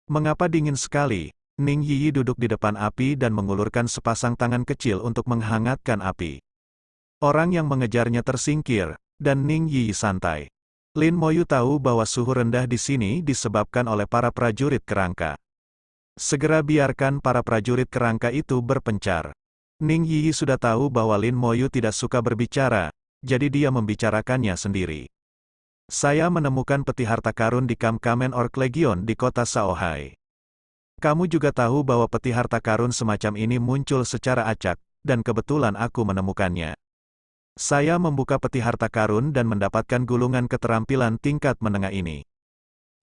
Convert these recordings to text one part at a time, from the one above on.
Mengapa dingin sekali? Ning Yiyi duduk di depan api dan mengulurkan sepasang tangan kecil untuk menghangatkan api. Orang yang mengejarnya tersingkir, dan Ning Yiyi santai. Lin Moyu tahu bahwa suhu rendah di sini disebabkan oleh para prajurit kerangka. Segera biarkan para prajurit kerangka itu berpencar. Ning Yiyi sudah tahu bahwa Lin Moyu tidak suka berbicara, jadi dia membicarakannya sendiri. Saya menemukan peti harta karun di kamp Kamen Orc Legion di kota Shaohai. Kamu juga tahu bahwa peti harta karun semacam ini muncul secara acak, dan kebetulan aku menemukannya. Saya membuka peti harta karun dan mendapatkan gulungan keterampilan tingkat menengah ini.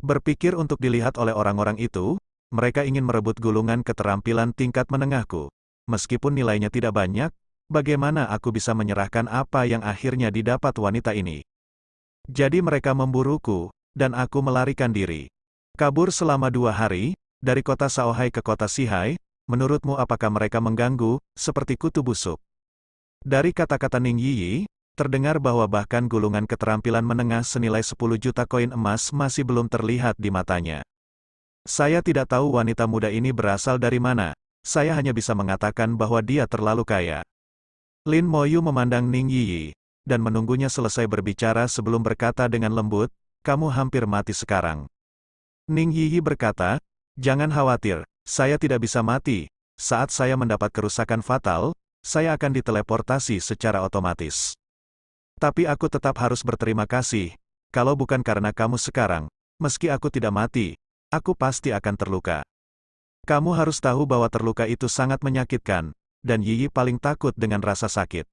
Berpikir untuk dilihat oleh orang-orang itu, mereka ingin merebut gulungan keterampilan tingkat menengahku. Meskipun nilainya tidak banyak, bagaimana aku bisa menyerahkan apa yang akhirnya didapat wanita ini? Jadi mereka memburuku, dan aku melarikan diri. Kabur selama 2 hari, dari kota Shaohai ke kota Shihai, menurutmu apakah mereka mengganggu, seperti kutu busuk? Dari kata-kata Ning Yiyi, terdengar bahwa bahkan gulungan keterampilan menengah senilai 10 juta koin emas masih belum terlihat di matanya. Saya tidak tahu wanita muda ini berasal dari mana, saya hanya bisa mengatakan bahwa dia terlalu kaya. Lin Moyu memandang Ning Yiyi, dan menunggunya selesai berbicara sebelum berkata dengan lembut, kamu hampir mati sekarang. Ning Yiyi berkata, jangan khawatir, saya tidak bisa mati, saat saya mendapat kerusakan fatal, saya akan diteleportasi secara otomatis. Tapi aku tetap harus berterima kasih, kalau bukan karena kamu sekarang, meski aku tidak mati, aku pasti akan terluka. Kamu harus tahu bahwa terluka itu sangat menyakitkan, dan Yiyi paling takut dengan rasa sakit.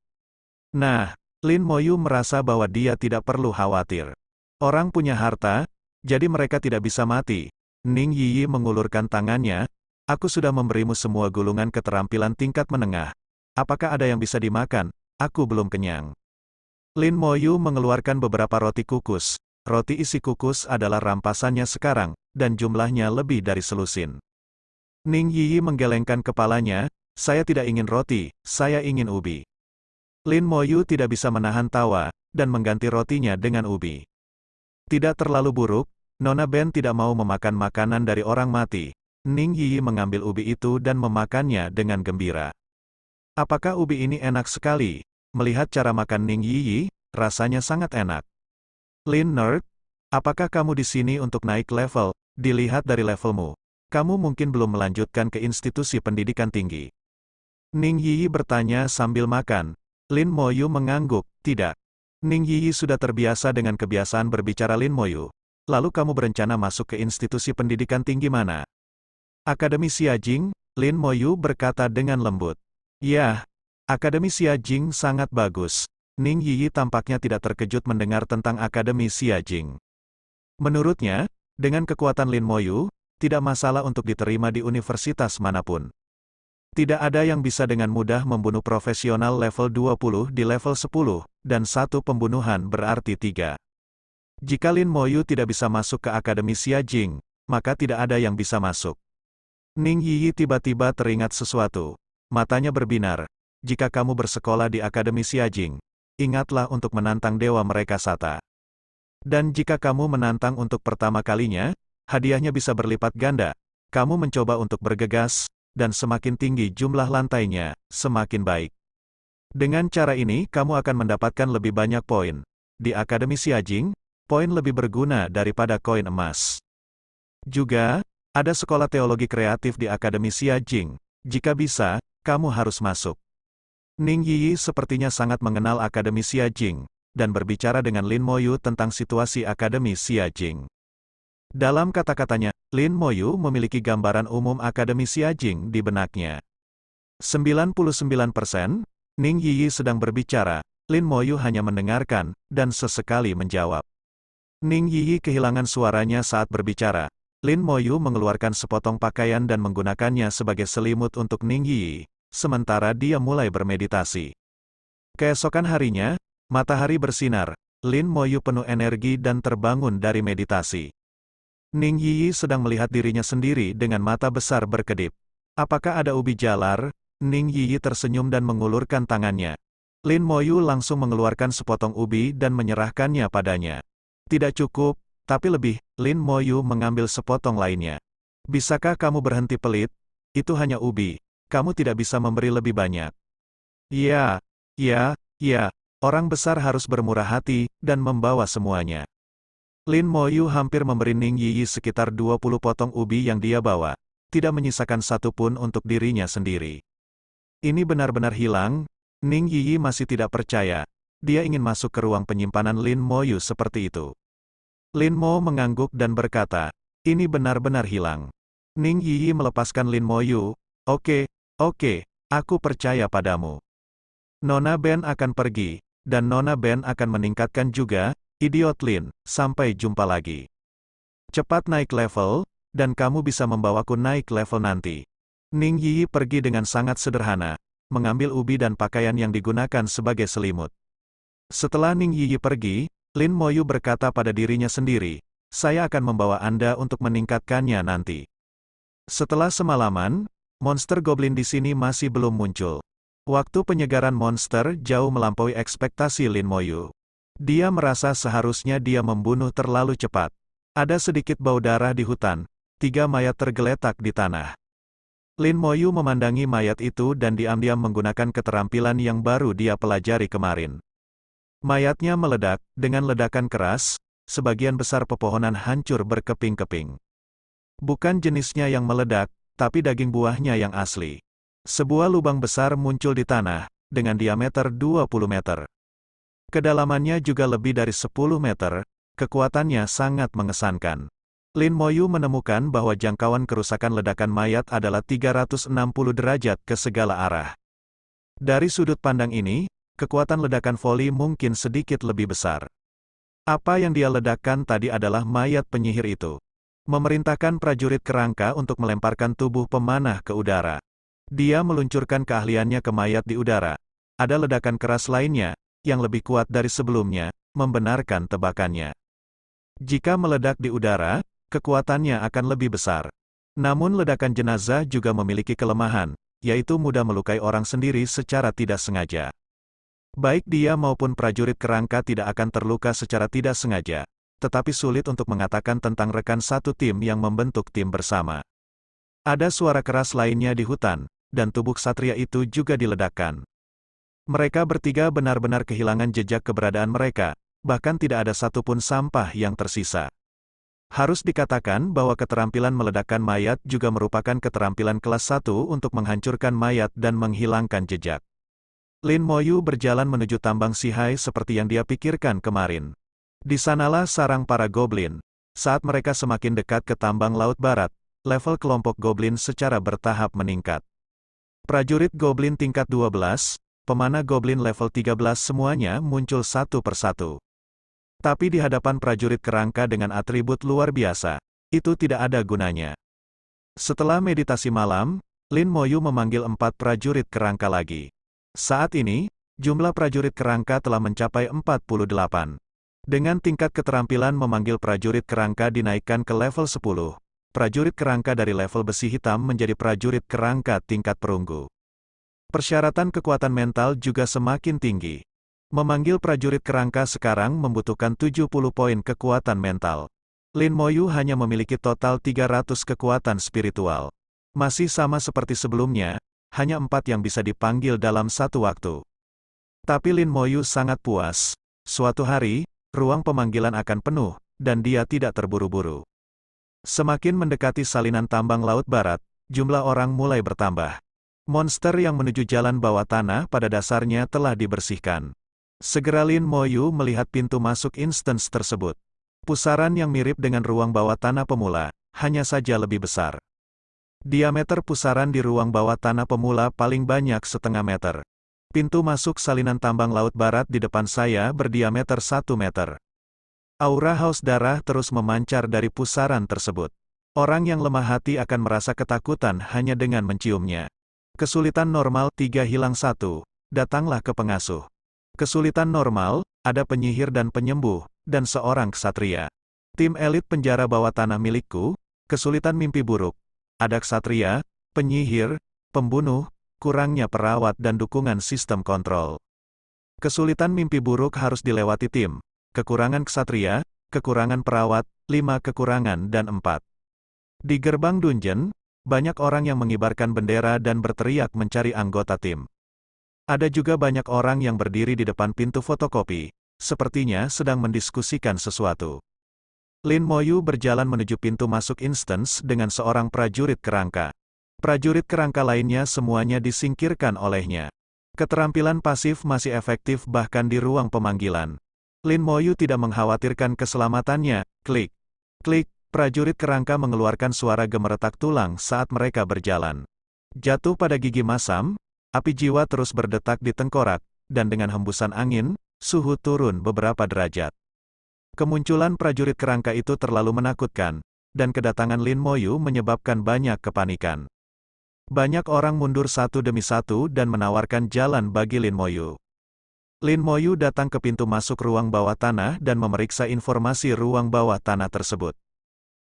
Nah, Lin Moyu merasa bahwa dia tidak perlu khawatir. Orang punya harta, jadi mereka tidak bisa mati. Ning Yiyi mengulurkan tangannya, aku sudah memberimu semua gulungan keterampilan tingkat menengah. Apakah ada yang bisa dimakan? Aku belum kenyang. Lin Moyu mengeluarkan beberapa roti kukus. Roti isi kukus adalah rampasannya sekarang, dan jumlahnya lebih dari selusin. Ning Yiyi menggelengkan kepalanya, saya tidak ingin roti, saya ingin ubi. Lin Moyu tidak bisa menahan tawa, dan mengganti rotinya dengan ubi. Tidak terlalu buruk, Nona Ben tidak mau memakan makanan dari orang mati. Ning Yiyi mengambil ubi itu dan memakannya dengan gembira. Apakah ubi ini enak sekali? Melihat cara makan Ning Yiyi, rasanya sangat enak. Lin Nerd, apakah kamu di sini untuk naik level? Dilihat dari levelmu, kamu mungkin belum melanjutkan ke institusi pendidikan tinggi. Ning Yiyi bertanya sambil makan. Lin Moyu mengangguk, tidak. Ning Yiyi sudah terbiasa dengan kebiasaan berbicara Lin Moyu. Lalu kamu berencana masuk ke institusi pendidikan tinggi mana? Akademi Xiajing, Lin Moyu berkata dengan lembut. Ya, Akademi Xiajing sangat bagus. Ning Yiyi tampaknya tidak terkejut mendengar tentang Akademi Xiajing. Menurutnya, dengan kekuatan Lin Moyu, tidak masalah untuk diterima di universitas manapun. Tidak ada yang bisa dengan mudah membunuh profesional level 20 di level 10, dan satu pembunuhan berarti 3. Jika Lin Moyu tidak bisa masuk ke Akademi Xiajing, maka tidak ada yang bisa masuk. Ning Yiyi tiba-tiba teringat sesuatu. Matanya berbinar. Jika kamu bersekolah di Akademi Xiajing, ingatlah untuk menantang dewa mereka Sata. Dan jika kamu menantang untuk pertama kalinya, hadiahnya bisa berlipat ganda. Kamu mencoba untuk bergegas, dan semakin tinggi jumlah lantainya, semakin baik. Dengan cara ini kamu akan mendapatkan lebih banyak poin. Di Akademi Xiajing, poin lebih berguna daripada koin emas. Juga, ada sekolah teologi kreatif di Akademi Xiajing. Jika bisa, kamu harus masuk. Ning Yiyi sepertinya sangat mengenal Akademi Xiajing, dan berbicara dengan Lin Moyu tentang situasi Akademi Xiajing. Dalam kata-katanya, Lin Moyu memiliki gambaran umum Akademi Xiajing di benaknya. 99%, Ning Yiyi sedang berbicara, Lin Moyu hanya mendengarkan, dan sesekali menjawab. Ning Yiyi kehilangan suaranya saat berbicara. Lin Moyu mengeluarkan sepotong pakaian dan menggunakannya sebagai selimut untuk Ning Yiyi, sementara dia mulai bermeditasi. Keesokan harinya, matahari bersinar, Lin Moyu penuh energi dan terbangun dari meditasi. Ning Yiyi sedang melihat dirinya sendiri dengan mata besar berkedip. Apakah ada ubi jalar? Ning Yiyi tersenyum dan mengulurkan tangannya. Lin Moyu langsung mengeluarkan sepotong ubi dan menyerahkannya padanya. Tidak cukup, tapi lebih, Lin Moyu mengambil sepotong lainnya. Bisakah kamu berhenti pelit? Itu hanya ubi. Kamu tidak bisa memberi lebih banyak. Ya, ya, ya. Orang besar harus bermurah hati, dan membawa semuanya. Lin Moyu hampir memberi Ning Yiyi sekitar 20 potong ubi yang dia bawa. Tidak menyisakan satu pun untuk dirinya sendiri. Ini benar-benar hilang. Ning Yiyi masih tidak percaya. Dia ingin masuk ke ruang penyimpanan Lin Moyu seperti itu. Lin Mo mengangguk dan berkata, ini benar-benar hilang. Ning Yiyi melepaskan Lin Moyu. Oke, aku percaya padamu. Nona Ben akan pergi, dan Nona Ben akan meningkatkan juga, idiot Lin, sampai jumpa lagi. Cepat naik level, dan kamu bisa membawaku naik level nanti. Ning Yiyi pergi dengan sangat sederhana, mengambil ubi dan pakaian yang digunakan sebagai selimut. Setelah Ning Yiyi pergi, Lin Moyu berkata pada dirinya sendiri, saya akan membawa Anda untuk meningkatkannya nanti. Setelah semalaman, monster goblin di sini masih belum muncul. Waktu penyegaran monster jauh melampaui ekspektasi Lin Moyu. Dia merasa seharusnya dia membunuh terlalu cepat. Ada sedikit bau darah di hutan, 3 mayat tergeletak di tanah. Lin Moyu memandangi mayat itu dan diam-diam menggunakan keterampilan yang baru dia pelajari kemarin. Mayatnya meledak, dengan ledakan keras, sebagian besar pepohonan hancur berkeping-keping. Bukan jenisnya yang meledak, tapi daging buahnya yang asli. Sebuah lubang besar muncul di tanah, dengan diameter 20 meter. Kedalamannya juga lebih dari 10 meter, kekuatannya sangat mengesankan. Lin Moyu menemukan bahwa jangkauan kerusakan ledakan mayat adalah 360 derajat ke segala arah. Dari sudut pandang ini, kekuatan ledakan voli mungkin sedikit lebih besar. Apa yang dia ledakkan tadi adalah mayat penyihir itu. Memerintahkan prajurit kerangka untuk melemparkan tubuh pemanah ke udara. Dia meluncurkan keahliannya ke mayat di udara. Ada ledakan keras lainnya, yang lebih kuat dari sebelumnya, membenarkan tebakannya. Jika meledak di udara, kekuatannya akan lebih besar. Namun ledakan jenazah juga memiliki kelemahan, yaitu mudah melukai orang sendiri secara tidak sengaja. Baik dia maupun prajurit kerangka tidak akan terluka secara tidak sengaja, tetapi sulit untuk mengatakan tentang rekan satu tim yang membentuk tim bersama. Ada suara keras lainnya di hutan, dan tubuh ksatria itu juga diledakkan. Mereka bertiga benar-benar kehilangan jejak keberadaan mereka, bahkan tidak ada satupun sampah yang tersisa. Harus dikatakan bahwa keterampilan meledakkan mayat juga merupakan keterampilan kelas 1 untuk menghancurkan mayat dan menghilangkan jejak. Lin Moyu berjalan menuju tambang Sihai seperti yang dia pikirkan kemarin. Di sanalah sarang para goblin. Saat mereka semakin dekat ke tambang Laut Barat, level kelompok goblin secara bertahap meningkat. Prajurit goblin tingkat 12, pemanah goblin level 13 semuanya muncul satu persatu. Tapi di hadapan prajurit kerangka dengan atribut luar biasa, itu tidak ada gunanya. Setelah meditasi malam, Lin Moyu memanggil 4 prajurit kerangka lagi. Saat ini, jumlah prajurit kerangka telah mencapai 48. Dengan tingkat keterampilan memanggil prajurit kerangka dinaikkan ke level 10, prajurit kerangka dari level besi hitam menjadi prajurit kerangka tingkat perunggu. Persyaratan kekuatan mental juga semakin tinggi. Memanggil prajurit kerangka sekarang membutuhkan 70 poin kekuatan mental. Lin Moyu hanya memiliki total 300 kekuatan spiritual. Masih sama seperti sebelumnya, hanya 4 yang bisa dipanggil dalam satu waktu. Tapi Lin Moyu sangat puas. Suatu hari, ruang pemanggilan akan penuh, dan dia tidak terburu-buru. Semakin mendekati salinan tambang Laut Barat, jumlah orang mulai bertambah. Monster yang menuju jalan bawah tanah pada dasarnya telah dibersihkan. Segera Lin Moyu melihat pintu masuk instance tersebut. Pusaran yang mirip dengan ruang bawah tanah pemula, hanya saja lebih besar. Diameter pusaran di ruang bawah tanah pemula paling banyak setengah meter. Pintu masuk salinan tambang Laut Barat di depan saya berdiameter 1 meter. Aura haus darah terus memancar dari pusaran tersebut. Orang yang lemah hati akan merasa ketakutan hanya dengan menciumnya. Kesulitan normal 3 hilang 1, datanglah ke pengasuh. Kesulitan normal, ada penyihir dan penyembuh, dan seorang ksatria. Tim elit penjara bawah tanah milikku, kesulitan mimpi buruk. Ada ksatria, penyihir, pembunuh, kurangnya perawat dan dukungan sistem kontrol. Kesulitan mimpi buruk harus dilewati tim. Kekurangan ksatria, kekurangan perawat, 5 kekurangan dan 4 Di gerbang dungeon, banyak orang yang mengibarkan bendera dan berteriak mencari anggota tim. Ada juga banyak orang yang berdiri di depan pintu fotokopi, sepertinya sedang mendiskusikan sesuatu. Lin Moyu berjalan menuju pintu masuk instance dengan seorang prajurit kerangka. Prajurit kerangka lainnya semuanya disingkirkan olehnya. Keterampilan pasif masih efektif bahkan di ruang pemanggilan. Lin Moyu tidak mengkhawatirkan keselamatannya. Klik. Klik, prajurit kerangka mengeluarkan suara gemeretak tulang saat mereka berjalan. Jatuh pada gigi masam, api jiwa terus berdetak di tengkorak, dan dengan hembusan angin, suhu turun beberapa derajat. Kemunculan prajurit kerangka itu terlalu menakutkan, dan kedatangan Lin Moyu menyebabkan banyak kepanikan. Banyak orang mundur satu demi satu dan menawarkan jalan bagi Lin Moyu. Lin Moyu datang ke pintu masuk ruang bawah tanah dan memeriksa informasi ruang bawah tanah tersebut.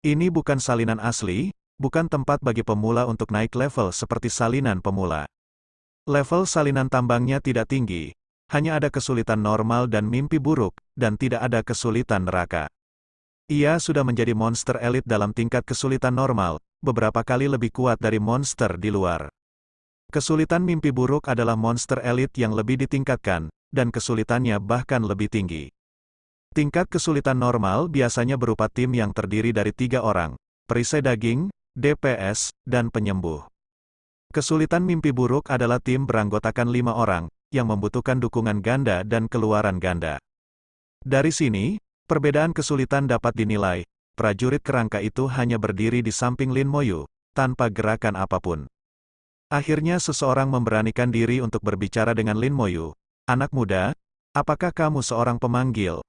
Ini bukan salinan asli, bukan tempat bagi pemula untuk naik level seperti salinan pemula. Level salinan tambangnya tidak tinggi, hanya ada kesulitan normal dan mimpi buruk, dan tidak ada kesulitan neraka. Ia sudah menjadi monster elit dalam tingkat kesulitan normal, beberapa kali lebih kuat dari monster di luar. Kesulitan mimpi buruk adalah monster elit yang lebih ditingkatkan, dan kesulitannya bahkan lebih tinggi. Tingkat kesulitan normal biasanya berupa tim yang terdiri dari 3 orang, perisai daging, DPS, dan penyembuh. Kesulitan mimpi buruk adalah tim beranggotakan 5 orang, yang membutuhkan dukungan ganda dan keluaran ganda. Dari sini, perbedaan kesulitan dapat dinilai, prajurit kerangka itu hanya berdiri di samping Lin Moyu, tanpa gerakan apapun. Akhirnya seseorang memberanikan diri untuk berbicara dengan Lin Moyu. Anak muda, apakah kamu seorang pemanggil?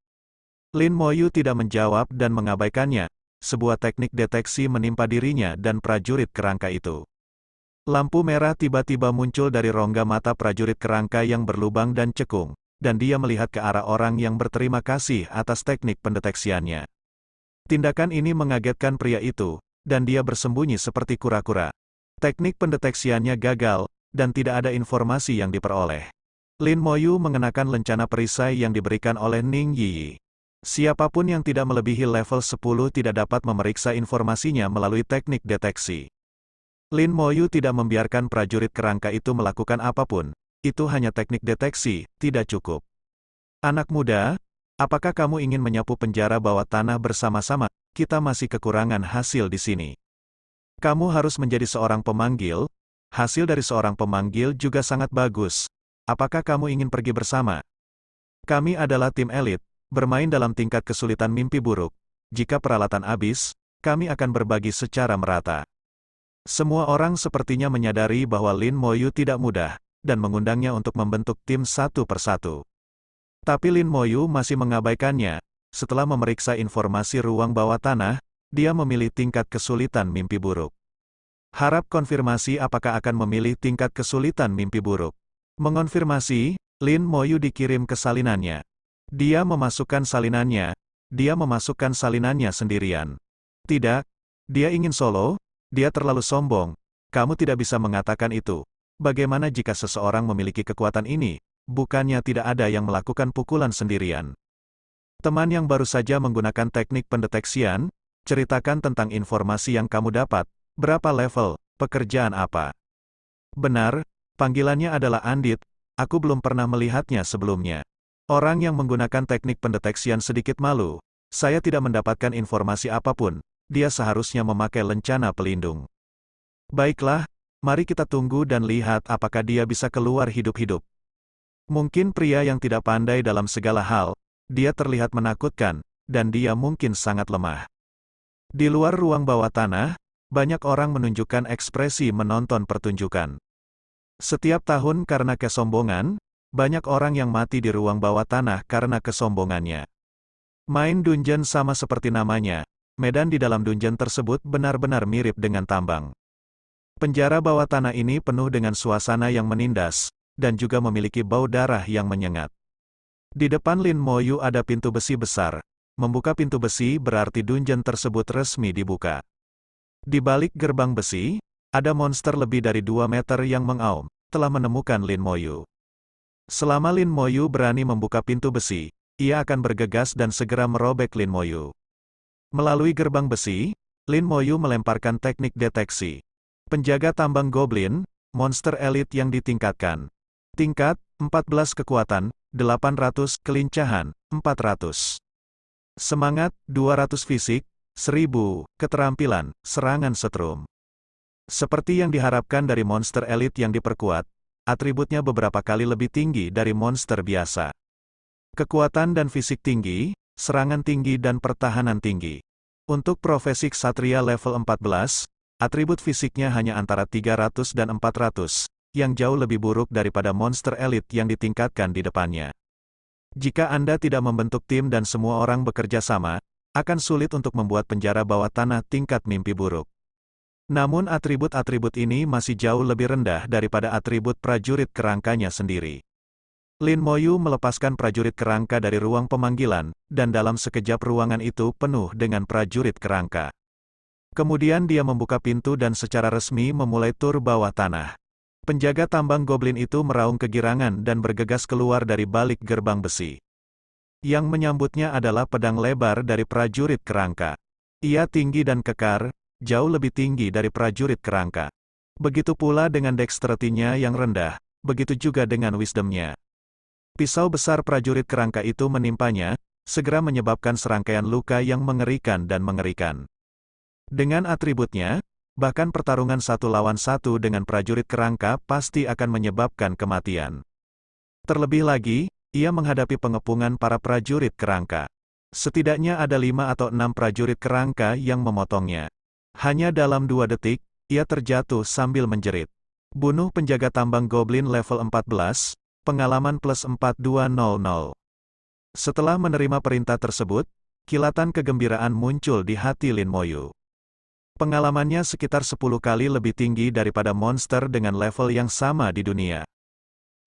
Lin Moyu tidak menjawab dan mengabaikannya. Sebuah teknik deteksi menimpa dirinya dan prajurit kerangka itu. Lampu merah tiba-tiba muncul dari rongga mata prajurit kerangka yang berlubang dan cekung, dan dia melihat ke arah orang yang berterima kasih atas teknik pendeteksiannya. Tindakan ini mengagetkan pria itu, dan dia bersembunyi seperti kura-kura. Teknik pendeteksiannya gagal, dan tidak ada informasi yang diperoleh. Lin Moyu mengenakan lencana perisai yang diberikan oleh Ning Yi. Siapapun yang tidak melebihi level 10 tidak dapat memeriksa informasinya melalui teknik deteksi. Lin Moyu tidak membiarkan prajurit kerangka itu melakukan apapun. Itu hanya teknik deteksi, tidak cukup. Anak muda, apakah kamu ingin menyapu penjara bawah tanah bersama-sama? Kita masih kekurangan hasil di sini. Kamu harus menjadi seorang pemanggil. Hasil dari seorang pemanggil juga sangat bagus. Apakah kamu ingin pergi bersama? Kami adalah tim elit, bermain dalam tingkat kesulitan mimpi buruk. Jika peralatan habis, kami akan berbagi secara merata. Semua orang sepertinya menyadari bahwa Lin Moyu tidak mudah, dan mengundangnya untuk membentuk tim satu persatu. Tapi Lin Moyu masih mengabaikannya. Setelah memeriksa informasi ruang bawah tanah, dia memilih tingkat kesulitan mimpi buruk. Harap konfirmasi apakah akan memilih tingkat kesulitan mimpi buruk. Mengonfirmasi, Lin Moyu dikirim ke salinannya. Dia memasukkan salinannya. Dia memasukkan salinannya sendirian. Tidak, dia ingin solo. Dia terlalu sombong. Kamu tidak bisa mengatakan itu. Bagaimana jika seseorang memiliki kekuatan ini? Bukannya tidak ada yang melakukan pukulan sendirian. Teman yang baru saja menggunakan teknik pendeteksian, ceritakan tentang informasi yang kamu dapat. Berapa level, pekerjaan apa? Benar, panggilannya adalah Andit. Aku belum pernah melihatnya sebelumnya. Orang yang menggunakan teknik pendeteksian sedikit malu. Saya tidak mendapatkan informasi apapun. Dia seharusnya memakai lencana pelindung. Baiklah. Mari kita tunggu dan lihat apakah dia bisa keluar hidup-hidup. Mungkin pria yang tidak pandai dalam segala hal, dia terlihat menakutkan, dan dia mungkin sangat lemah. Di luar ruang bawah tanah, banyak orang menunjukkan ekspresi menonton pertunjukan. Setiap tahun karena kesombongan, banyak orang yang mati di ruang bawah tanah karena kesombongannya. Main dungeon sama seperti namanya, medan di dalam dungeon tersebut benar-benar mirip dengan tambang. Penjara bawah tanah ini penuh dengan suasana yang menindas, dan juga memiliki bau darah yang menyengat. Di depan Lin Moyu ada pintu besi besar. Membuka pintu besi berarti dungeon tersebut resmi dibuka. Di balik gerbang besi, ada monster lebih dari 2 meter yang mengaum, telah menemukan Lin Moyu. Selama Lin Moyu berani membuka pintu besi, ia akan bergegas dan segera merobek Lin Moyu. Melalui gerbang besi, Lin Moyu melemparkan teknik deteksi. Penjaga tambang goblin, monster elit yang ditingkatkan. Tingkat, 14 kekuatan, 800 kelincahan, 400. Semangat, 200 fisik, 1000 keterampilan, serangan setrum. Seperti yang diharapkan dari monster elit yang diperkuat, atributnya beberapa kali lebih tinggi dari monster biasa. Kekuatan dan fisik tinggi, serangan tinggi dan pertahanan tinggi. Untuk profesi ksatria level 14, atribut fisiknya hanya antara 300 dan 400, yang jauh lebih buruk daripada monster elit yang ditingkatkan di depannya. Jika Anda tidak membentuk tim dan semua orang bekerja sama, akan sulit untuk membuat penjara bawah tanah tingkat mimpi buruk. Namun atribut-atribut ini masih jauh lebih rendah daripada atribut prajurit kerangkanya sendiri. Lin Moyu melepaskan prajurit kerangka dari ruang pemanggilan, dan dalam sekejap ruangan itu penuh dengan prajurit kerangka. Kemudian dia membuka pintu dan secara resmi memulai tur bawah tanah. Penjaga tambang goblin itu meraung kegirangan dan bergegas keluar dari balik gerbang besi. Yang menyambutnya adalah pedang lebar dari prajurit kerangka. Ia tinggi dan kekar, jauh lebih tinggi dari prajurit kerangka. Begitu pula dengan dexterity-nya yang rendah, begitu juga dengan wisdom-nya. Pisau besar prajurit kerangka itu menimpanya, segera menyebabkan serangkaian luka yang mengerikan dan mengerikan. Dengan atributnya, bahkan pertarungan 1 lawan 1 dengan prajurit kerangka pasti akan menyebabkan kematian. Terlebih lagi, ia menghadapi pengepungan para prajurit kerangka. Setidaknya ada 5 atau 6 prajurit kerangka yang memotongnya. Hanya dalam 2 detik, ia terjatuh sambil menjerit. Bunuh penjaga tambang goblin level 14, pengalaman plus 4200. Setelah menerima perintah tersebut, kilatan kegembiraan muncul di hati Lin Moyu. Pengalamannya sekitar 10 kali lebih tinggi daripada monster dengan level yang sama di dunia.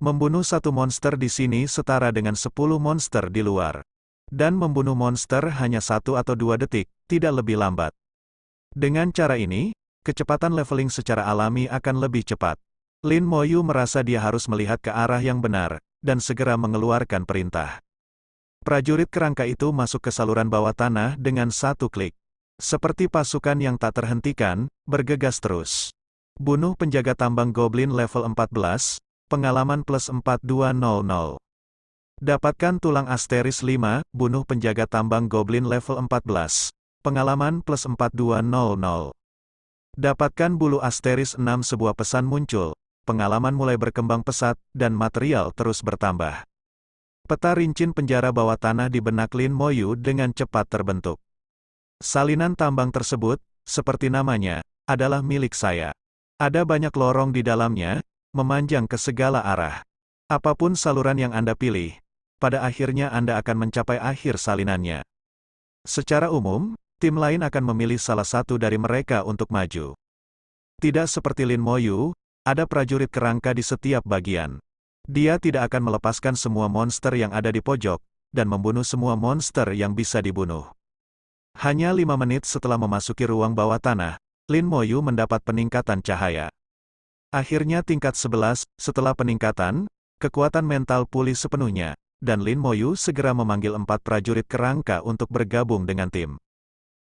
Membunuh 1 monster di sini setara dengan 10 monster di luar. Dan membunuh monster hanya 1 atau 2 detik, tidak lebih lambat. Dengan cara ini, kecepatan leveling secara alami akan lebih cepat. Lin Moyu merasa dia harus melihat ke arah yang benar, dan segera mengeluarkan perintah. Prajurit kerangka itu masuk ke saluran bawah tanah dengan 1 klik. Seperti pasukan yang tak terhentikan, bergegas terus. Bunuh penjaga tambang goblin level 14, pengalaman plus 4200. Dapatkan tulang asteris 5, bunuh penjaga tambang goblin level 14. Pengalaman plus 4200. Dapatkan bulu asteris 6, sebuah pesan muncul, pengalaman mulai berkembang pesat, dan material terus bertambah. Peta rincin penjara bawah tanah di benak Lin Moyu dengan cepat terbentuk. Salinan tambang tersebut, seperti namanya, adalah milik saya. Ada banyak lorong di dalamnya, memanjang ke segala arah. Apapun saluran yang Anda pilih, pada akhirnya Anda akan mencapai akhir salinannya. Secara umum, tim lain akan memilih salah satu dari mereka untuk maju. Tidak seperti Lin Moyu, ada prajurit kerangka di setiap bagian. Dia tidak akan melepaskan semua monster yang ada di pojok, dan membunuh semua monster yang bisa dibunuh. Hanya 5 menit setelah memasuki ruang bawah tanah, Lin Moyu mendapat peningkatan cahaya. Akhirnya tingkat 11, setelah peningkatan, kekuatan mental pulih sepenuhnya, dan Lin Moyu segera memanggil 4 prajurit kerangka untuk bergabung dengan tim.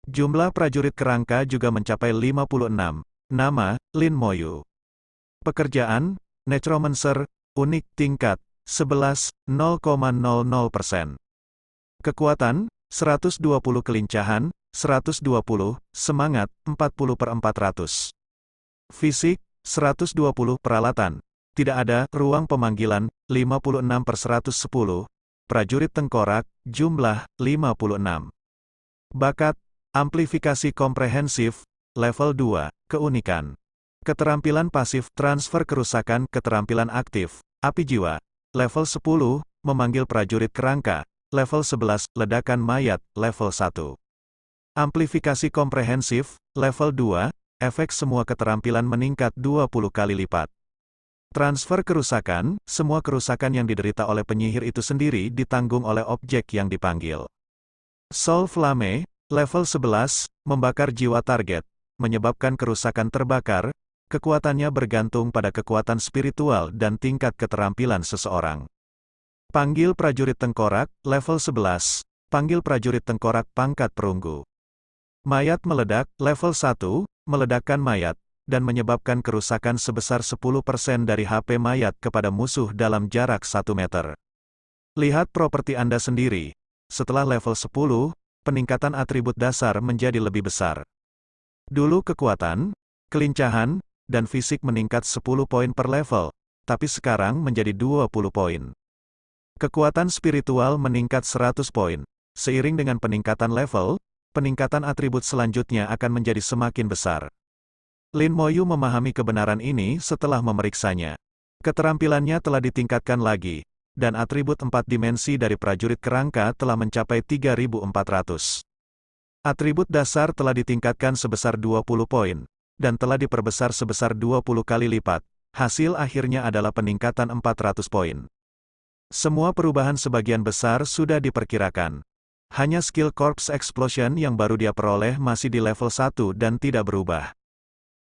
Jumlah prajurit kerangka juga mencapai 56. Nama, Lin Moyu. Pekerjaan, Necromancer, unik tingkat, 11, 0,00%. Kekuatan, 120 kelincahan, 120, semangat, 40/400. Fisik, 120 peralatan. Tidak ada, ruang pemanggilan, 56/110. Prajurit tengkorak, jumlah, 56. Bakat, amplifikasi komprehensif, level 2, keunikan. Keterampilan pasif, transfer kerusakan, keterampilan aktif, api jiwa. Level 10, memanggil prajurit kerangka. Level 11, ledakan mayat, level 1. Amplifikasi komprehensif, level 2, efek semua keterampilan meningkat 20 kali lipat. Transfer kerusakan, semua kerusakan yang diderita oleh penyihir itu sendiri ditanggung oleh objek yang dipanggil. Soul Flame, level 11, membakar jiwa target, menyebabkan kerusakan terbakar, kekuatannya bergantung pada kekuatan spiritual dan tingkat keterampilan seseorang. Panggil prajurit tengkorak, level 11, panggil prajurit tengkorak pangkat perunggu. Mayat meledak, level 1, meledakkan mayat, dan menyebabkan kerusakan sebesar 10% dari HP mayat kepada musuh dalam jarak 1 meter. Lihat properti Anda sendiri. Setelah level 10, peningkatan atribut dasar menjadi lebih besar. Dulu kekuatan, kelincahan, dan fisik meningkat 10 poin per level, tapi sekarang menjadi 20 poin. Kekuatan spiritual meningkat 100 poin. Seiring dengan peningkatan level, peningkatan atribut selanjutnya akan menjadi semakin besar. Lin Moyu memahami kebenaran ini setelah memeriksanya. Keterampilannya telah ditingkatkan lagi, dan atribut 4 dimensi dari prajurit kerangka telah mencapai 3.400. Atribut dasar telah ditingkatkan sebesar 20 poin, dan telah diperbesar sebesar 20 kali lipat. Hasil akhirnya adalah peningkatan 400 poin. Semua perubahan sebagian besar sudah diperkirakan. Hanya skill Corpse Explosion yang baru dia peroleh masih di level 1 dan tidak berubah.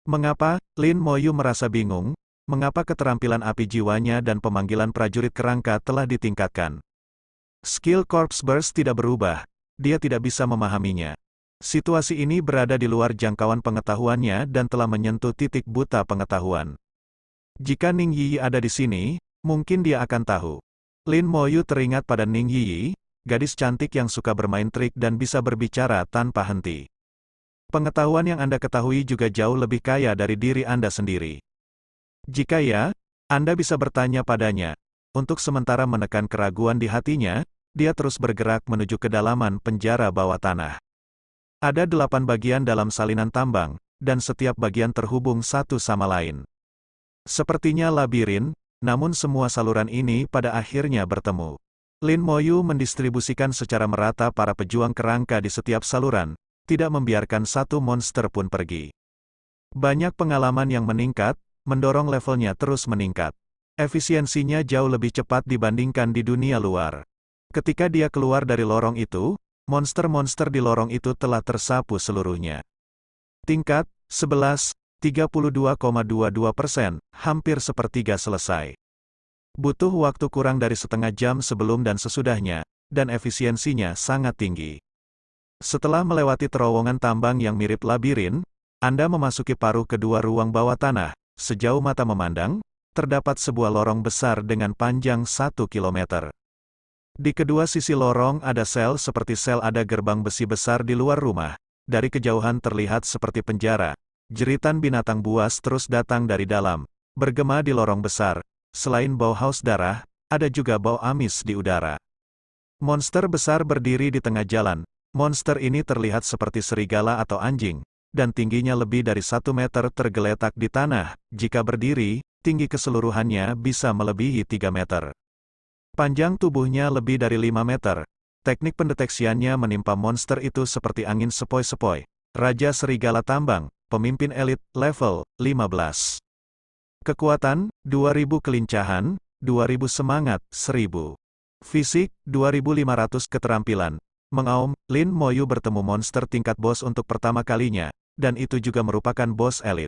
Mengapa? Lin Moyu merasa bingung, mengapa keterampilan api jiwanya dan pemanggilan prajurit kerangka telah ditingkatkan. Skill Corpse Burst tidak berubah, dia tidak bisa memahaminya. Situasi ini berada di luar jangkauan pengetahuannya dan telah menyentuh titik buta pengetahuan. Jika Ning Yi ada di sini, mungkin dia akan tahu. Lin Moyu teringat pada Ning Yi, gadis cantik yang suka bermain trik dan bisa berbicara tanpa henti. Pengetahuan yang Anda ketahui juga jauh lebih kaya dari diri Anda sendiri. Jika ya, Anda bisa bertanya padanya. Untuk sementara menekan keraguan di hatinya, dia terus bergerak menuju kedalaman penjara bawah tanah. Ada 8 bagian dalam salinan tambang, dan setiap bagian terhubung satu sama lain. Sepertinya labirin, namun semua saluran ini pada akhirnya bertemu. Lin Moyu mendistribusikan secara merata para pejuang kerangka di setiap saluran, tidak membiarkan satu monster pun pergi. Banyak pengalaman yang meningkat, mendorong levelnya terus meningkat. Efisiensinya jauh lebih cepat dibandingkan di dunia luar. Ketika dia keluar dari lorong itu, monster-monster di lorong itu telah tersapu seluruhnya. Tingkat 11, 32,22%, hampir sepertiga selesai. Butuh waktu kurang dari setengah jam sebelum dan sesudahnya, dan efisiensinya sangat tinggi. Setelah melewati terowongan tambang yang mirip labirin, Anda memasuki paruh kedua ruang bawah tanah. Sejauh mata memandang, terdapat sebuah lorong besar dengan panjang 1 km. Di kedua sisi lorong ada sel seperti sel ada gerbang besi besar di luar rumah. Dari kejauhan terlihat seperti penjara. Jeritan binatang buas terus datang dari dalam, bergema di lorong besar. Selain bau haus darah, ada juga bau amis di udara. Monster besar berdiri di tengah jalan. Monster ini terlihat seperti serigala atau anjing, dan tingginya lebih dari 1 meter tergeletak di tanah. Jika berdiri, tinggi keseluruhannya bisa melebihi 3 meter. Panjang tubuhnya lebih dari 5 meter. Teknik pendeteksiannya menimpa monster itu seperti angin sepoi-sepoi. Raja Serigala Tambang, pemimpin elit, level 15. Kekuatan, 2000 kelincahan, 2000 semangat, 1000. Fisik, 2500 keterampilan. Mengaum, Lin Moyu bertemu monster tingkat bos untuk pertama kalinya, dan itu juga merupakan bos elit.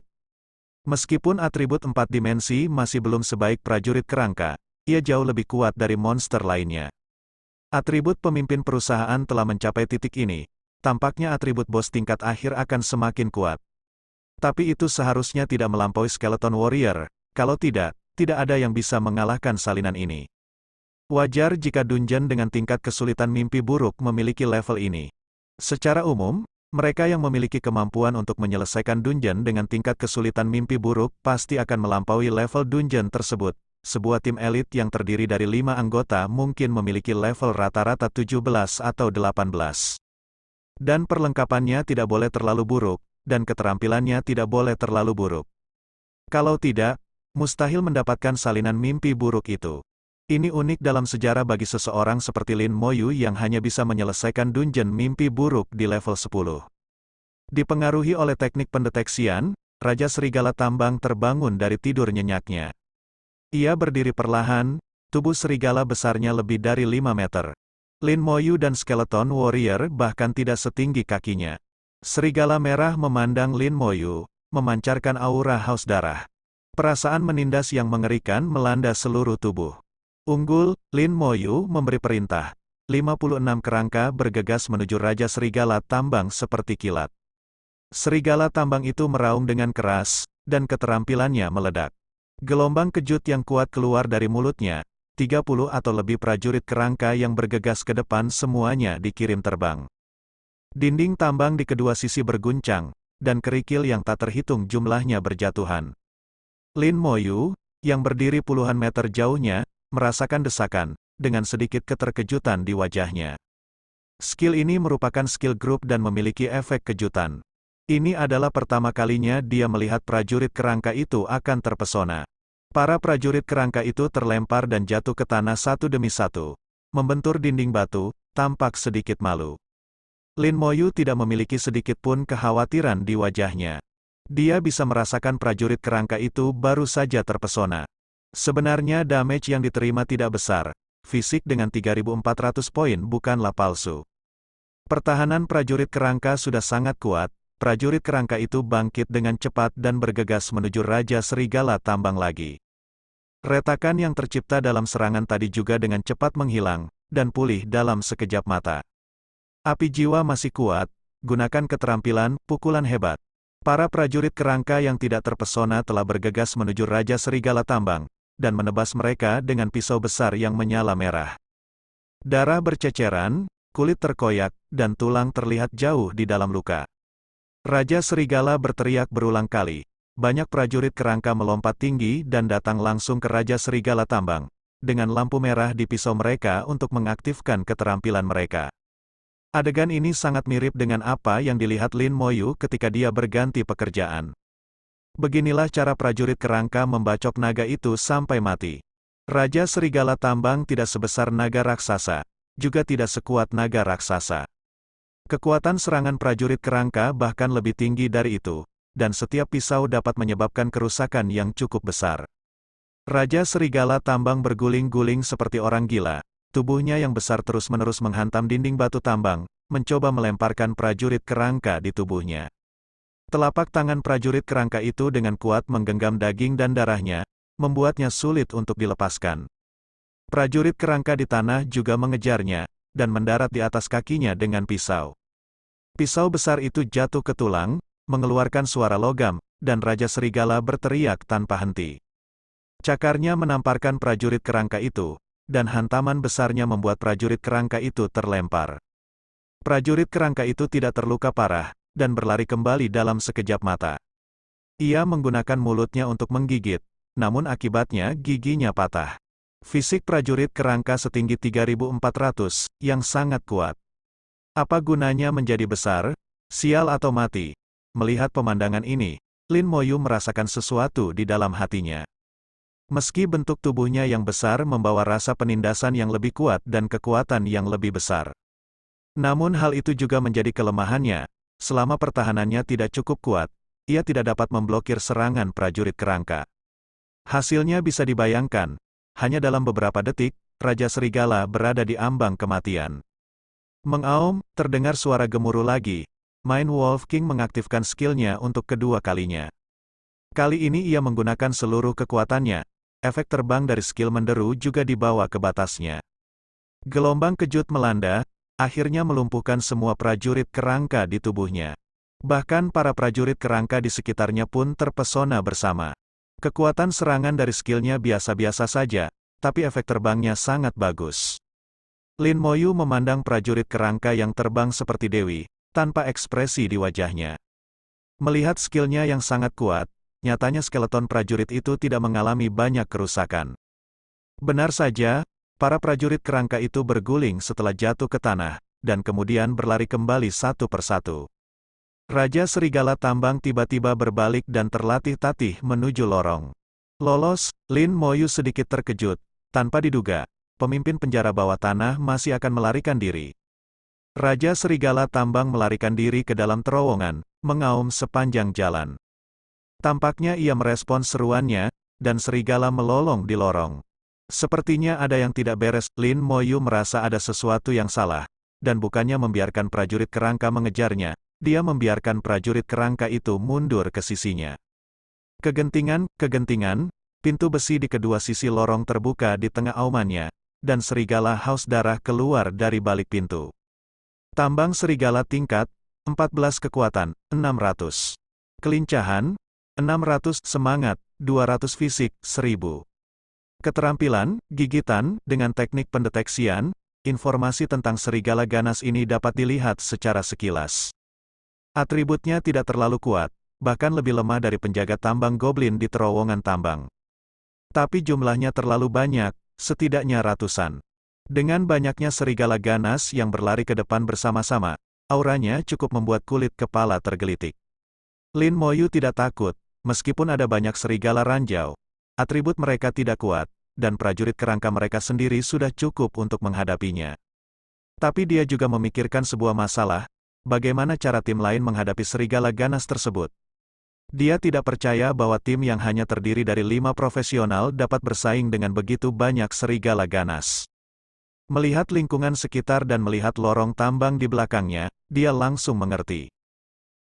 Meskipun atribut 4 dimensi masih belum sebaik prajurit kerangka, ia jauh lebih kuat dari monster lainnya. Atribut pemimpin perusahaan telah mencapai titik ini. Tampaknya atribut bos tingkat akhir akan semakin kuat. Tapi itu seharusnya tidak melampaui Skeleton Warrior. Kalau tidak, tidak ada yang bisa mengalahkan salinan ini. Wajar jika dungeon dengan tingkat kesulitan mimpi buruk memiliki level ini. Secara umum, mereka yang memiliki kemampuan untuk menyelesaikan dungeon dengan tingkat kesulitan mimpi buruk pasti akan melampaui level dungeon tersebut. Sebuah tim elit yang terdiri dari 5 anggota mungkin memiliki level rata-rata 17 atau 18. Dan perlengkapannya tidak boleh terlalu buruk, dan keterampilannya tidak boleh terlalu buruk. Kalau tidak, mustahil mendapatkan salinan mimpi buruk itu. Ini unik dalam sejarah bagi seseorang seperti Lin Moyu yang hanya bisa menyelesaikan dungeon mimpi buruk di level 10. Dipengaruhi oleh teknik pendeteksian, Raja Serigala Tambang terbangun dari tidur nyenyaknya. Ia berdiri perlahan, tubuh serigala besarnya lebih dari 5 meter. Lin Moyu dan Skeleton Warrior bahkan tidak setinggi kakinya. Serigala merah memandang Lin Moyu, memancarkan aura haus darah. Perasaan menindas yang mengerikan melanda seluruh tubuh. Unggul, Lin Moyu memberi perintah. 56 kerangka bergegas menuju Raja Serigala Tambang seperti kilat. Serigala tambang itu meraung dengan keras, dan keterampilannya meledak. Gelombang kejut yang kuat keluar dari mulutnya, 30 atau lebih prajurit kerangka yang bergegas ke depan semuanya dikirim terbang. Dinding tambang di kedua sisi berguncang, dan kerikil yang tak terhitung jumlahnya berjatuhan. Lin Moyu, yang berdiri puluhan meter jauhnya, merasakan desakan, dengan sedikit keterkejutan di wajahnya. Skill ini merupakan skill grup dan memiliki efek kejutan. Ini adalah pertama kalinya dia melihat prajurit kerangka itu akan terpesona. Para prajurit kerangka itu terlempar dan jatuh ke tanah satu demi satu. Membentur dinding batu, tampak sedikit malu. Lin Moyu tidak memiliki sedikit pun kekhawatiran di wajahnya. Dia bisa merasakan prajurit kerangka itu baru saja terpesona. Sebenarnya damage yang diterima tidak besar. Fisik dengan 3.400 poin bukanlah palsu. Pertahanan prajurit kerangka sudah sangat kuat. Prajurit kerangka itu bangkit dengan cepat dan bergegas menuju Raja Serigala Tambang lagi. Retakan yang tercipta dalam serangan tadi juga dengan cepat menghilang, dan pulih dalam sekejap mata. Api jiwa masih kuat, gunakan keterampilan, pukulan hebat. Para prajurit kerangka yang tidak terpesona telah bergegas menuju Raja Serigala Tambang, dan menebas mereka dengan pisau besar yang menyala merah. Darah berceceran, kulit terkoyak, dan tulang terlihat jauh di dalam luka. Raja Serigala berteriak berulang kali. Banyak prajurit kerangka melompat tinggi dan datang langsung ke Raja Serigala Tambang, dengan lampu merah di pisau mereka untuk mengaktifkan keterampilan mereka. Adegan ini sangat mirip dengan apa yang dilihat Lin Moyu ketika dia berganti pekerjaan. Beginilah cara prajurit kerangka membacok naga itu sampai mati. Raja Serigala Tambang tidak sebesar naga raksasa, juga tidak sekuat naga raksasa. Kekuatan serangan prajurit kerangka bahkan lebih tinggi dari itu, dan setiap pisau dapat menyebabkan kerusakan yang cukup besar. Raja Serigala Tambang berguling-guling seperti orang gila, tubuhnya yang besar terus-menerus menghantam dinding batu tambang, mencoba melemparkan prajurit kerangka di tubuhnya. Telapak tangan prajurit kerangka itu dengan kuat menggenggam daging dan darahnya, membuatnya sulit untuk dilepaskan. Prajurit kerangka di tanah juga mengejarnya, dan mendarat di atas kakinya dengan pisau. Pisau besar itu jatuh ke tulang, mengeluarkan suara logam, dan Raja Serigala berteriak tanpa henti. Cakarnya menamparkan prajurit kerangka itu, dan hantaman besarnya membuat prajurit kerangka itu terlempar. Prajurit kerangka itu tidak terluka parah, dan berlari kembali dalam sekejap mata. Ia menggunakan mulutnya untuk menggigit, namun akibatnya giginya patah. Fisik prajurit kerangka setinggi 3.400, yang sangat kuat. Apa gunanya menjadi besar? Sial atau mati? Melihat pemandangan ini, Lin Moyu merasakan sesuatu di dalam hatinya. Meski bentuk tubuhnya yang besar membawa rasa penindasan yang lebih kuat dan kekuatan yang lebih besar. Namun hal itu juga menjadi kelemahannya. Selama pertahanannya tidak cukup kuat, ia tidak dapat memblokir serangan prajurit kerangka. Hasilnya bisa dibayangkan. Hanya dalam beberapa detik, Raja Serigala berada di ambang kematian. Mengaum, terdengar suara gemuruh lagi. Mind Wolf King mengaktifkan skillnya untuk kedua kalinya. Kali ini ia menggunakan seluruh kekuatannya. Efek terbang dari skill menderu juga dibawa ke batasnya. Gelombang kejut melanda, akhirnya melumpuhkan semua prajurit kerangka di tubuhnya. Bahkan para prajurit kerangka di sekitarnya pun terpesona bersama. Kekuatan serangan dari skillnya biasa-biasa saja, tapi efek terbangnya sangat bagus. Lin Moyu memandang prajurit kerangka yang terbang seperti dewi, tanpa ekspresi di wajahnya. Melihat skillnya yang sangat kuat, nyatanya skeleton prajurit itu tidak mengalami banyak kerusakan. Benar saja, para prajurit kerangka itu berguling setelah jatuh ke tanah, dan kemudian berlari kembali satu persatu. Raja Serigala Tambang tiba-tiba berbalik dan terlatih-tatih menuju lorong. Lolos, Lin Moyu sedikit terkejut. Tanpa diduga, pemimpin penjara bawah tanah masih akan melarikan diri. Raja Serigala Tambang melarikan diri ke dalam terowongan, mengaum sepanjang jalan. Tampaknya ia merespons seruannya, dan serigala melolong di lorong. Sepertinya ada yang tidak beres. Lin Moyu merasa ada sesuatu yang salah, dan bukannya membiarkan prajurit kerangka mengejarnya, dia membiarkan prajurit kerangka itu mundur ke sisinya. Kegentingan, pintu besi di kedua sisi lorong terbuka di tengah aumannya, dan serigala haus darah keluar dari balik pintu. Tambang serigala tingkat 4 14 kekuatan, 600. Kelincahan, 600 semangat, 200 fisik, 1000. Keterampilan, gigitan, dengan teknik pendeteksian, informasi tentang serigala ganas ini dapat dilihat secara sekilas. Atributnya tidak terlalu kuat, bahkan lebih lemah dari penjaga tambang goblin di terowongan tambang. Tapi jumlahnya terlalu banyak, setidaknya ratusan. Dengan banyaknya serigala ganas yang berlari ke depan bersama-sama, auranya cukup membuat kulit kepala tergelitik. Lin Moyu tidak takut, meskipun ada banyak serigala ranjau. Atribut mereka tidak kuat, dan prajurit kerangka mereka sendiri sudah cukup untuk menghadapinya. Tapi dia juga memikirkan sebuah masalah, bagaimana cara tim lain menghadapi serigala ganas tersebut. Dia tidak percaya bahwa tim yang hanya terdiri dari 5 profesional dapat bersaing dengan begitu banyak serigala ganas. Melihat lingkungan sekitar dan melihat lorong tambang di belakangnya, dia langsung mengerti.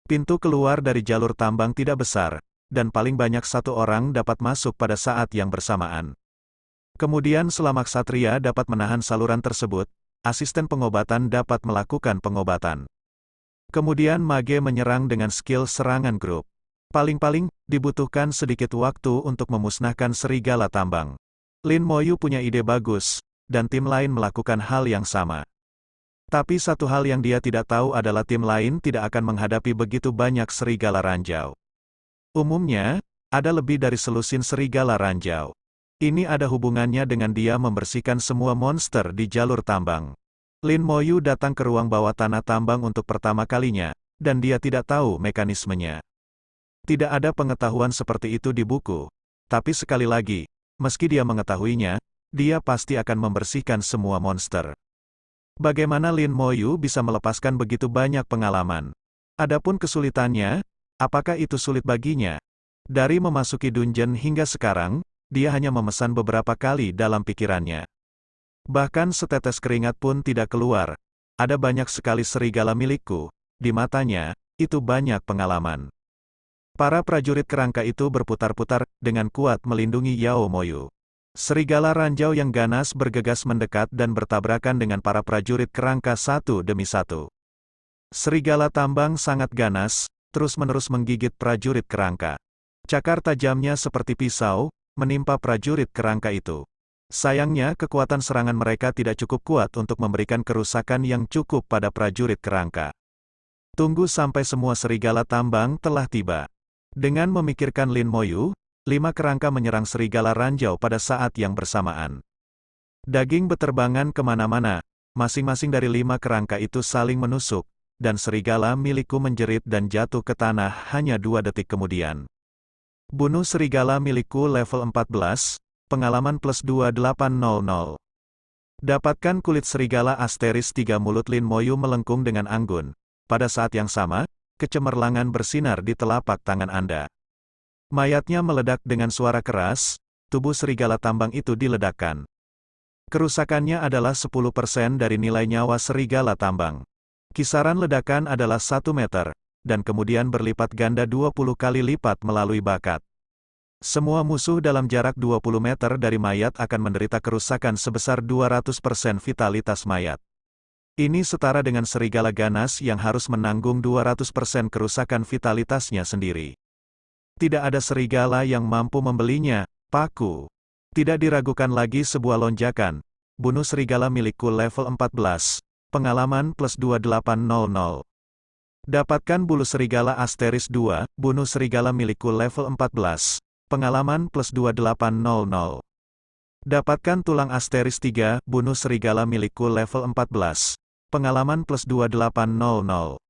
Pintu keluar dari jalur tambang tidak besar, dan paling banyak 1 orang dapat masuk pada saat yang bersamaan. Kemudian selama ksatria dapat menahan saluran tersebut, asisten pengobatan dapat melakukan pengobatan. Kemudian mage menyerang dengan skill serangan grup. Paling-paling, dibutuhkan sedikit waktu untuk memusnahkan serigala tambang. Lin Moyu punya ide bagus, dan tim lain melakukan hal yang sama. Tapi satu hal yang dia tidak tahu adalah tim lain tidak akan menghadapi begitu banyak serigala ranjau. Umumnya, ada lebih dari selusin serigala ranjau. Ini ada hubungannya dengan dia membersihkan semua monster di jalur tambang. Lin Moyu datang ke ruang bawah tanah tambang untuk pertama kalinya, dan dia tidak tahu mekanismenya. Tidak ada pengetahuan seperti itu di buku. Tapi sekali lagi, meski dia mengetahuinya, dia pasti akan membersihkan semua monster. Bagaimana Lin Moyu bisa melepaskan begitu banyak pengalaman? Adapun kesulitannya, apakah itu sulit baginya? Dari memasuki dungeon hingga sekarang, dia hanya memesan beberapa kali dalam pikirannya. Bahkan setetes keringat pun tidak keluar. Ada banyak sekali serigala milikku. Di matanya, itu banyak pengalaman. Para prajurit kerangka itu berputar-putar, dengan kuat melindungi Yao Moyu. Serigala ranjau yang ganas bergegas mendekat dan bertabrakan dengan para prajurit kerangka satu demi satu. Serigala tambang sangat ganas, terus-menerus menggigit prajurit kerangka. Cakar tajamnya seperti pisau, menimpa prajurit kerangka itu. Sayangnya kekuatan serangan mereka tidak cukup kuat untuk memberikan kerusakan yang cukup pada prajurit kerangka. Tunggu sampai semua serigala tambang telah tiba. Dengan memikirkan Lin Moyu, 5 kerangka menyerang serigala ranjau pada saat yang bersamaan. Daging beterbangan kemana-mana, masing-masing dari 5 kerangka itu saling menusuk, dan serigala milikku menjerit dan jatuh ke tanah hanya 2 detik kemudian. Bunuh serigala milikku level 14, pengalaman plus 2800. Dapatkan kulit serigala asteris 3 mulut Lin Moyu melengkung dengan anggun. Pada saat yang sama, kecemerlangan bersinar di telapak tangan Anda. Mayatnya meledak dengan suara keras, tubuh serigala tambang itu diledakkan. Kerusakannya adalah 10% dari nilai nyawa serigala tambang. Kisaran ledakan adalah 1 meter, dan kemudian berlipat ganda 20 kali lipat melalui bakat. Semua musuh dalam jarak 20 meter dari mayat akan menderita kerusakan sebesar 200% vitalitas mayat. Ini setara dengan serigala ganas yang harus menanggung 200% kerusakan vitalitasnya sendiri. Tidak ada serigala yang mampu membelinya, Paku. Tidak diragukan lagi sebuah lonjakan. Bunuh serigala milikku level 14, pengalaman plus 2800. Dapatkan bulu serigala asteris 2, bunuh serigala milikku level 14, pengalaman plus 2800. Dapatkan tulang asteris 3, bunuh serigala milikku level 14. Pengalaman plus 2800.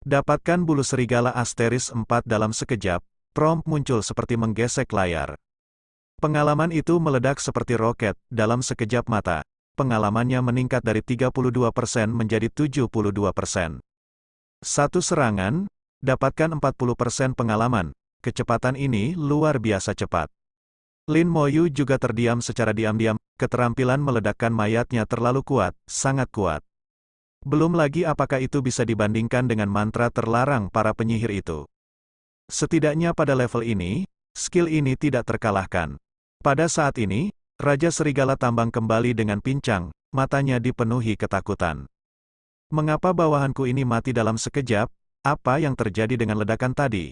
Dapatkan bulu serigala asteris 4 dalam sekejap, prompt muncul seperti menggesek layar. Pengalaman itu meledak seperti roket, dalam sekejap mata. Pengalamannya meningkat dari 32% menjadi 72%. Satu serangan, dapatkan 40% pengalaman. Kecepatan ini luar biasa cepat. Lin Moyu juga terdiam secara diam-diam, keterampilan meledakkan mayatnya terlalu kuat, sangat kuat. Belum lagi apakah itu bisa dibandingkan dengan mantra terlarang para penyihir itu. Setidaknya pada level ini, skill ini tidak terkalahkan. Pada saat ini, Raja Serigala Tambang kembali dengan pincang, matanya dipenuhi ketakutan. Mengapa bawahanku ini mati dalam sekejap? Apa yang terjadi dengan ledakan tadi?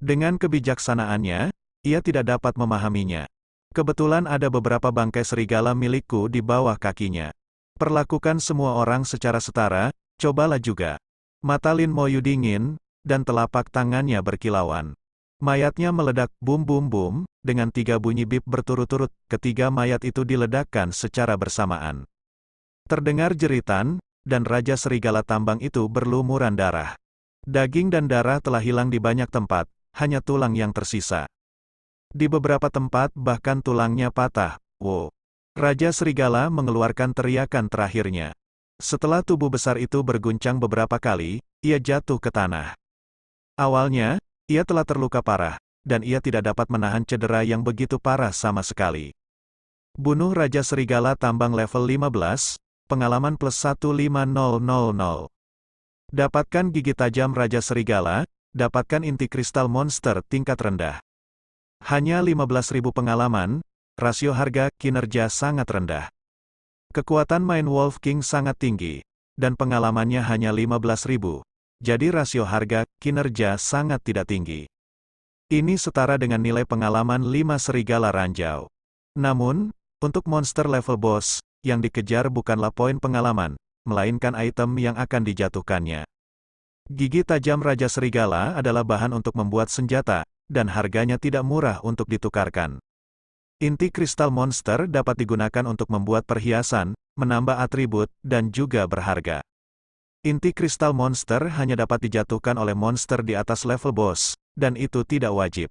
Dengan kebijaksanaannya, ia tidak dapat memahaminya. Kebetulan ada beberapa bangkai serigala milikku di bawah kakinya. Perlakukan semua orang secara setara, cobalah juga. Mata Lin Moyu dingin, dan telapak tangannya berkilauan. Mayatnya meledak bum bum bum, dengan 3 bunyi bip berturut-turut, ketiga mayat itu diledakkan secara bersamaan. Terdengar jeritan, dan Raja Serigala Tambang itu berlumuran darah. Daging dan darah telah hilang di banyak tempat, hanya tulang yang tersisa. Di beberapa tempat bahkan tulangnya patah. Wow! Raja Serigala mengeluarkan teriakan terakhirnya. Setelah tubuh besar itu berguncang beberapa kali, ia jatuh ke tanah. Awalnya, ia telah terluka parah, dan ia tidak dapat menahan cedera yang begitu parah sama sekali. Bunuh Raja Serigala Tambang level 15, pengalaman plus 15000. Dapatkan gigi tajam Raja Serigala, dapatkan inti kristal monster tingkat rendah. Hanya 15.000 pengalaman, rasio harga kinerja sangat rendah. Kekuatan main Wolf King sangat tinggi, dan pengalamannya hanya 15.000. Jadi rasio harga kinerja sangat tidak tinggi. Ini setara dengan nilai pengalaman 5 serigala ranjau. Namun, untuk monster level boss, yang dikejar bukanlah poin pengalaman, melainkan item yang akan dijatuhkannya. Gigi tajam Raja Serigala adalah bahan untuk membuat senjata, dan harganya tidak murah untuk ditukarkan. Inti kristal monster dapat digunakan untuk membuat perhiasan, menambah atribut, dan juga berharga. Inti kristal monster hanya dapat dijatuhkan oleh monster di atas level boss, dan itu tidak wajib.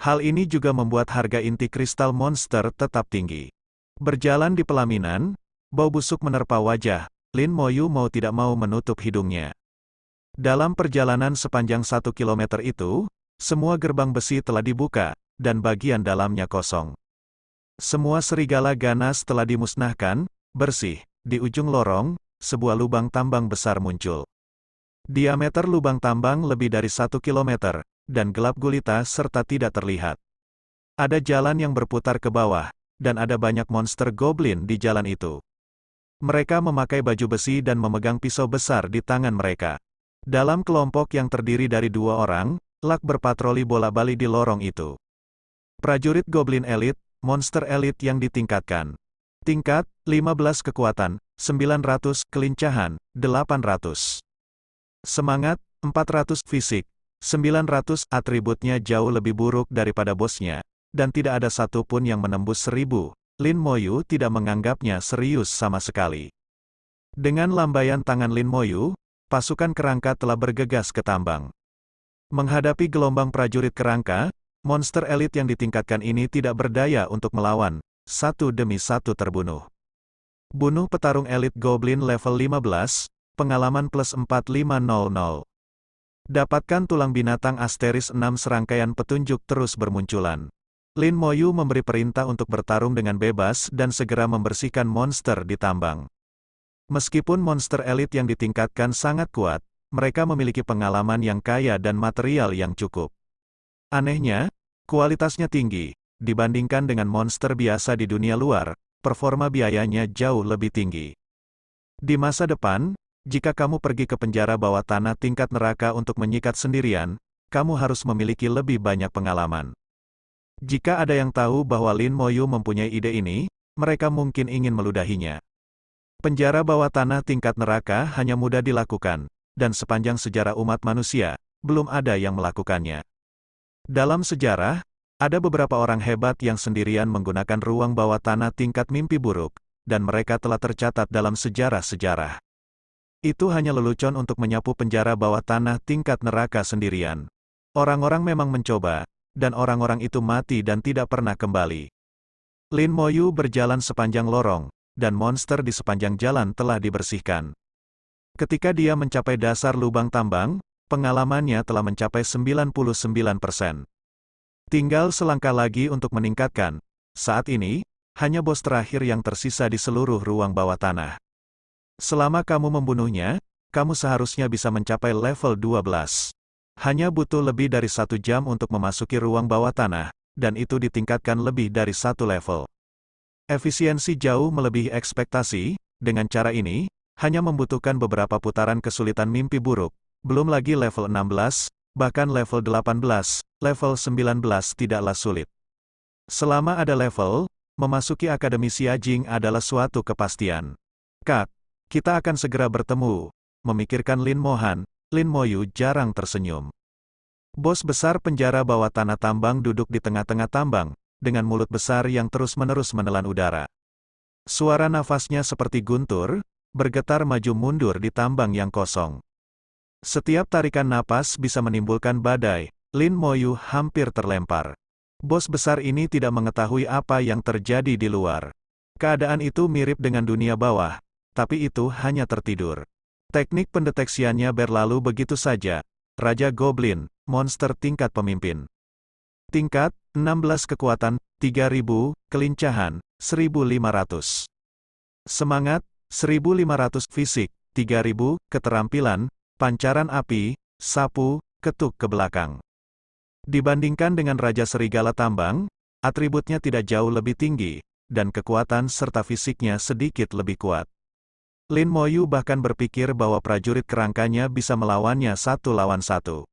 Hal ini juga membuat harga inti kristal monster tetap tinggi. Berjalan di pelaminan, bau busuk menerpa wajah, Lin Moyu mau tidak mau menutup hidungnya. Dalam perjalanan sepanjang 1 kilometer itu, semua gerbang besi telah dibuka, dan bagian dalamnya kosong. Semua serigala ganas telah dimusnahkan, bersih. Di ujung lorong, sebuah lubang tambang besar muncul. Diameter lubang tambang lebih dari 1 kilometer, dan gelap gulita serta tidak terlihat. Ada jalan yang berputar ke bawah, dan ada banyak monster goblin di jalan itu. Mereka memakai baju besi dan memegang pisau besar di tangan mereka. Dalam kelompok yang terdiri dari 2 orang, Lak berpatroli bola-balik di lorong itu. Prajurit Goblin Elite, monster elite yang ditingkatkan. Tingkat, 15 kekuatan, 900 kelincahan, 800. Semangat, 400 fisik, 900 atributnya jauh lebih buruk daripada bosnya, dan tidak ada satupun yang menembus 1000. Lin Moyu tidak menganggapnya serius sama sekali. Dengan lambaian tangan Lin Moyu, pasukan kerangka telah bergegas ke tambang. Menghadapi gelombang prajurit kerangka, monster elit yang ditingkatkan ini tidak berdaya untuk melawan, satu demi satu terbunuh. Bunuh petarung elit Goblin level 15, pengalaman plus 4500. Dapatkan tulang binatang asteris 6 serangkaian petunjuk terus bermunculan. Lin Moyu memberi perintah untuk bertarung dengan bebas dan segera membersihkan monster di tambang. Meskipun monster elit yang ditingkatkan sangat kuat, mereka memiliki pengalaman yang kaya dan material yang cukup. Anehnya, kualitasnya tinggi, dibandingkan dengan monster biasa di dunia luar, performa biayanya jauh lebih tinggi. Di masa depan, jika kamu pergi ke penjara bawah tanah tingkat neraka untuk menyikat sendirian, kamu harus memiliki lebih banyak pengalaman. Jika ada yang tahu bahwa Lin Moyu mempunyai ide ini, mereka mungkin ingin meludahinya. Penjara bawah tanah tingkat neraka hanya mudah dilakukan, dan sepanjang sejarah umat manusia, belum ada yang melakukannya. Dalam sejarah, ada beberapa orang hebat yang sendirian menggunakan ruang bawah tanah tingkat mimpi buruk, dan mereka telah tercatat dalam sejarah-sejarah. Itu hanya lelucon untuk menyapu penjara bawah tanah tingkat neraka sendirian. Orang-orang memang mencoba, dan orang-orang itu mati dan tidak pernah kembali. Lin Moyu berjalan sepanjang lorong, dan monster di sepanjang jalan telah dibersihkan. Ketika dia mencapai dasar lubang tambang, pengalamannya telah mencapai 99%. Tinggal selangkah lagi untuk meningkatkan. Saat ini, hanya bos terakhir yang tersisa di seluruh ruang bawah tanah. Selama kamu membunuhnya, kamu seharusnya bisa mencapai level 12. Hanya butuh lebih dari 1 jam untuk memasuki ruang bawah tanah, dan itu ditingkatkan lebih dari 1 level. Efisiensi jauh melebihi ekspektasi. Dengan cara ini, Hanya membutuhkan beberapa putaran kesulitan mimpi buruk, belum lagi level 16, bahkan level 18, level 19 tidaklah sulit. Selama ada level, memasuki Akademi Xiajing adalah suatu kepastian. Kak, kita akan segera bertemu, memikirkan Lin Mohan, Lin Moyu jarang tersenyum. Bos besar penjara bawah tanah tambang duduk di tengah-tengah tambang, dengan mulut besar yang terus-menerus menelan udara. Suara nafasnya seperti guntur, bergetar maju mundur di tambang yang kosong. Setiap tarikan napas bisa menimbulkan badai, Lin Moyu hampir terlempar. Bos besar ini tidak mengetahui apa yang terjadi di luar. Keadaan itu mirip dengan dunia bawah, tapi itu hanya tertidur. Teknik pendeteksiannya berlalu begitu saja. Raja Goblin, monster tingkat pemimpin. Tingkat, 16 kekuatan, 3000, kelincahan, 1500. Semangat, 1500 fisik, 3000, keterampilan, pancaran api, sapu, ketuk ke belakang. Dibandingkan dengan Raja Serigala Tambang, atributnya tidak jauh lebih tinggi, dan kekuatan serta fisiknya sedikit lebih kuat. Lin Moyu bahkan berpikir bahwa prajurit kerangkanya bisa melawannya 1 lawan 1.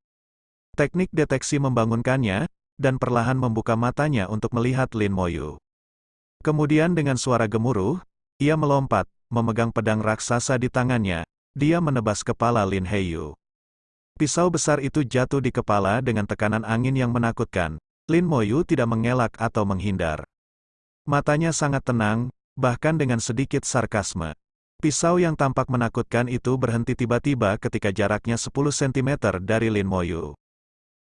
Teknik deteksi membangunkannya, dan perlahan membuka matanya untuk melihat Lin Moyu. Kemudian dengan suara gemuruh, ia melompat, memegang pedang raksasa di tangannya, dia menebas kepala Lin Heyu. Pisau besar itu jatuh di kepala dengan tekanan angin yang menakutkan. Lin Moyu tidak mengelak atau menghindar. Matanya sangat tenang, bahkan dengan sedikit sarkasme. Pisau yang tampak menakutkan itu berhenti tiba-tiba ketika jaraknya 10 cm dari Lin Moyu.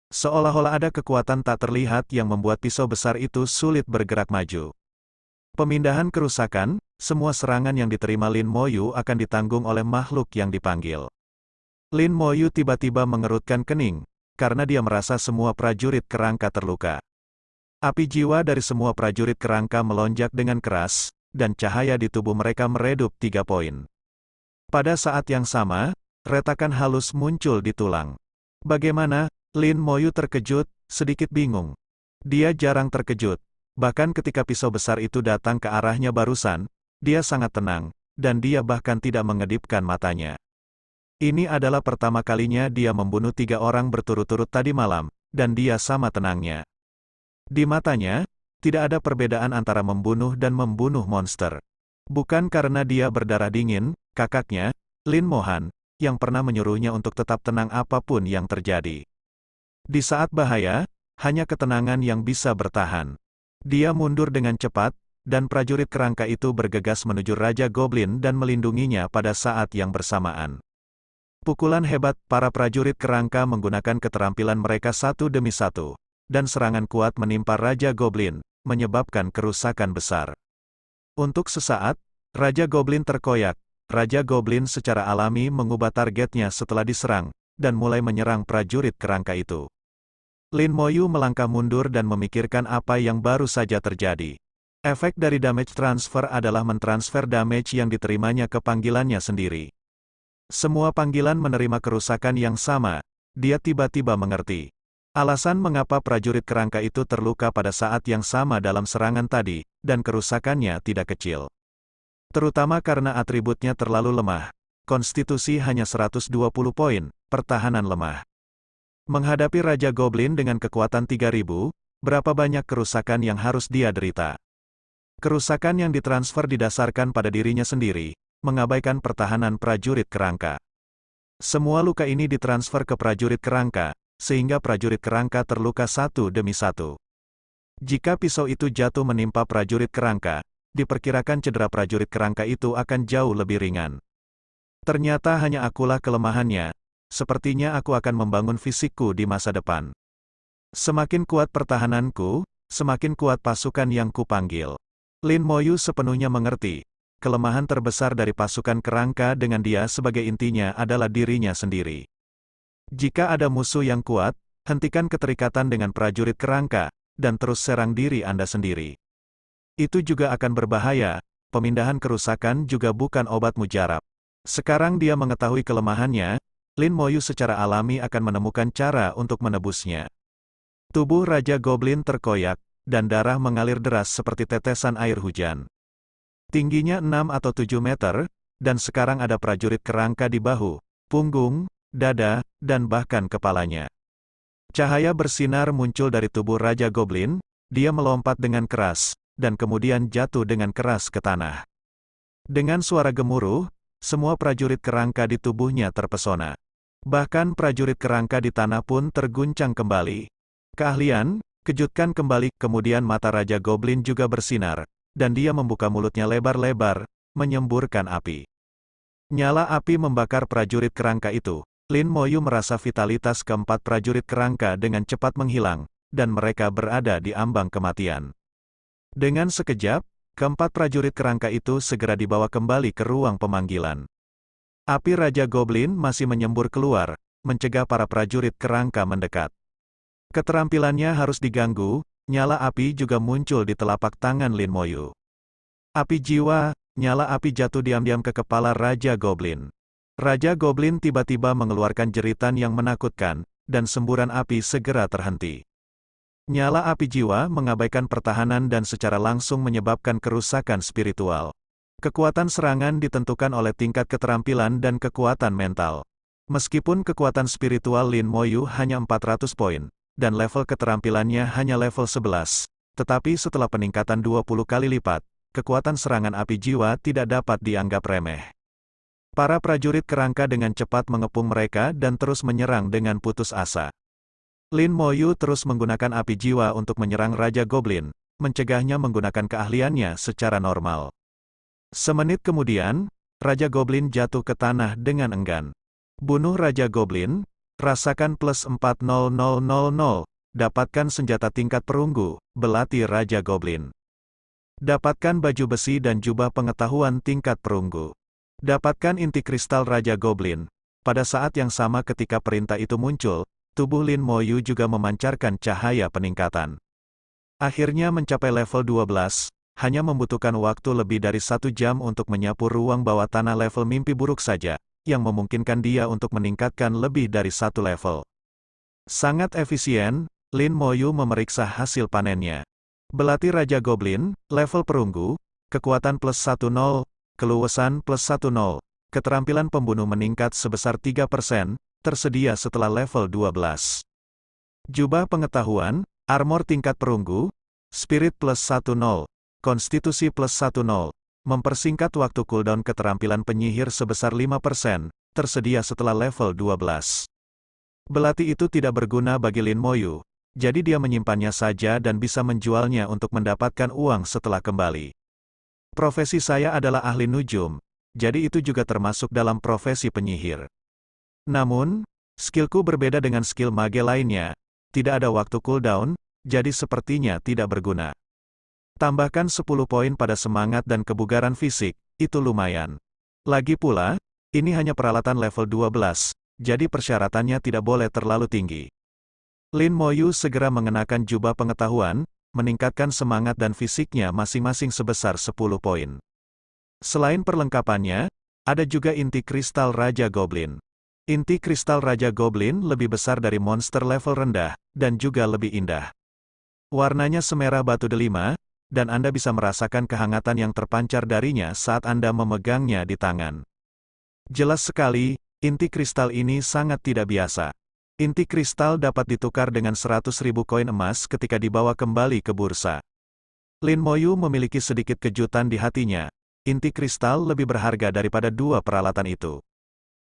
Seolah-olah ada kekuatan tak terlihat yang membuat pisau besar itu sulit bergerak maju. Pemindahan kerusakan, semua serangan yang diterima Lin Moyu akan ditanggung oleh makhluk yang dipanggil. Lin Moyu tiba-tiba mengerutkan kening, karena dia merasa semua prajurit kerangka terluka. Api jiwa dari semua prajurit kerangka melonjak dengan keras, dan cahaya di tubuh mereka meredup 3 poin. Pada saat yang sama, retakan halus muncul di tulang. Bagaimana? Lin Moyu terkejut, sedikit bingung. Dia jarang terkejut, bahkan ketika pisau besar itu datang ke arahnya barusan, dia sangat tenang, dan dia bahkan tidak mengedipkan matanya. Ini adalah pertama kalinya dia membunuh 3 orang berturut-turut tadi malam, dan dia sama tenangnya. Di matanya, tidak ada perbedaan antara membunuh dan membunuh monster. Bukan karena dia berdarah dingin, kakaknya, Lin Mohan, yang pernah menyuruhnya untuk tetap tenang apapun yang terjadi. Di saat bahaya, hanya ketenangan yang bisa bertahan. Dia mundur dengan cepat, dan prajurit kerangka itu bergegas menuju Raja Goblin dan melindunginya pada saat yang bersamaan. Pukulan hebat para prajurit kerangka menggunakan keterampilan mereka satu demi satu, dan serangan kuat menimpa Raja Goblin, menyebabkan kerusakan besar. Untuk sesaat, Raja Goblin terkoyak. Raja Goblin secara alami mengubah targetnya setelah diserang, dan mulai menyerang prajurit kerangka itu. Lin Moyu melangkah mundur dan memikirkan apa yang baru saja terjadi. Efek dari damage transfer adalah mentransfer damage yang diterimanya ke panggilannya sendiri. Semua panggilan menerima kerusakan yang sama, dia tiba-tiba mengerti. Alasan mengapa prajurit kerangka itu terluka pada saat yang sama dalam serangan tadi, dan kerusakannya tidak kecil. Terutama karena atributnya terlalu lemah. Konstitusi hanya 120 poin, pertahanan lemah. Menghadapi Raja Goblin dengan kekuatan 3000, berapa banyak kerusakan yang harus dia derita? Kerusakan yang ditransfer didasarkan pada dirinya sendiri, mengabaikan pertahanan prajurit kerangka. Semua luka ini ditransfer ke prajurit kerangka, sehingga prajurit kerangka terluka satu demi satu. Jika pisau itu jatuh menimpa prajurit kerangka, diperkirakan cedera prajurit kerangka itu akan jauh lebih ringan. Ternyata hanya akulah kelemahannya, sepertinya aku akan membangun fisikku di masa depan. Semakin kuat pertahananku, semakin kuat pasukan yang kupanggil. Lin Moyu sepenuhnya mengerti, kelemahan terbesar dari pasukan kerangka dengan dia sebagai intinya adalah dirinya sendiri. Jika ada musuh yang kuat, hentikan keterikatan dengan prajurit kerangka, dan terus serang diri Anda sendiri. Itu juga akan berbahaya, pemindahan kerusakan juga bukan obat mujarab. Sekarang dia mengetahui kelemahannya, Lin Moyu secara alami akan menemukan cara untuk menebusnya. Tubuh Raja Goblin terkoyak, dan darah mengalir deras seperti tetesan air hujan. Tingginya 6 atau 7 meter, dan sekarang ada prajurit kerangka di bahu, punggung, dada, dan bahkan kepalanya. Cahaya bersinar muncul dari tubuh Raja Goblin, dia melompat dengan keras, dan kemudian jatuh dengan keras ke tanah. Dengan suara gemuruh, semua prajurit kerangka di tubuhnya terpesona. Bahkan prajurit kerangka di tanah pun terguncang kembali. Keahlian, kejutkan kembali, kemudian mata Raja Goblin juga bersinar, dan dia membuka mulutnya lebar-lebar, menyemburkan api. Nyala api membakar prajurit kerangka itu. Lin Moyu merasa vitalitas keempat prajurit kerangka dengan cepat menghilang, dan mereka berada di ambang kematian. Dengan sekejap, keempat prajurit kerangka itu segera dibawa kembali ke ruang pemanggilan. Api Raja Goblin masih menyembur keluar, mencegah para prajurit kerangka mendekat. Keterampilannya harus diganggu, nyala api juga muncul di telapak tangan Lin Moyu. Api jiwa, nyala api jatuh diam-diam ke kepala Raja Goblin. Raja Goblin tiba-tiba mengeluarkan jeritan yang menakutkan, dan semburan api segera terhenti. Nyala api jiwa mengabaikan pertahanan dan secara langsung menyebabkan kerusakan spiritual. Kekuatan serangan ditentukan oleh tingkat keterampilan dan kekuatan mental. Meskipun kekuatan spiritual Lin Moyu hanya 400 poin, dan level keterampilannya hanya level 11, tetapi setelah peningkatan 20 kali lipat, kekuatan serangan api jiwa tidak dapat dianggap remeh. Para prajurit kerangka dengan cepat mengepung mereka dan terus menyerang dengan putus asa. Lin Moyu terus menggunakan api jiwa untuk menyerang Raja Goblin, mencegahnya menggunakan keahliannya secara normal. Semenit kemudian, Raja Goblin jatuh ke tanah dengan enggan. Bunuh Raja Goblin, rasakan plus 40000, dapatkan senjata tingkat perunggu, belati Raja Goblin. Dapatkan baju besi dan jubah pengetahuan tingkat perunggu. Dapatkan inti kristal Raja Goblin. Pada saat yang sama ketika perintah itu muncul, tubuh Lin Moyu juga memancarkan cahaya peningkatan. Akhirnya mencapai level 12, hanya membutuhkan waktu lebih dari 1 jam untuk menyapu ruang bawah tanah level mimpi buruk saja, yang memungkinkan dia untuk meningkatkan lebih dari 1 level. Sangat efisien, Lin Moyu memeriksa hasil panennya. Belati Raja Goblin, level perunggu, kekuatan plus 10, keluasan plus 10, keterampilan pembunuh meningkat sebesar 3%, tersedia setelah level 12. Jubah pengetahuan, armor tingkat perunggu, spirit plus 10, konstitusi plus 10, mempersingkat waktu cooldown keterampilan penyihir sebesar 5%, tersedia setelah level 12. Belati itu tidak berguna bagi Lin Moyu, jadi dia menyimpannya saja dan bisa menjualnya untuk mendapatkan uang setelah kembali. Profesi saya adalah ahli nujum, jadi itu juga termasuk dalam profesi penyihir. Namun, skillku berbeda dengan skill mage lainnya, tidak ada waktu cooldown, jadi sepertinya tidak berguna. Tambahkan 10 poin pada semangat dan kebugaran fisik, itu lumayan. Lagi pula, ini hanya peralatan level 12, jadi persyaratannya tidak boleh terlalu tinggi. Lin Moyu segera mengenakan jubah pengetahuan, meningkatkan semangat dan fisiknya masing-masing sebesar 10 poin. Selain perlengkapannya, ada juga inti kristal Raja Goblin. Inti kristal Raja Goblin lebih besar dari monster level rendah, dan juga lebih indah. Warnanya semerah batu delima, dan Anda bisa merasakan kehangatan yang terpancar darinya saat Anda memegangnya di tangan. Jelas sekali, inti kristal ini sangat tidak biasa. Inti kristal dapat ditukar dengan 100.000 koin emas ketika dibawa kembali ke bursa. Lin Moyu memiliki sedikit kejutan di hatinya, inti kristal lebih berharga daripada 2 peralatan itu.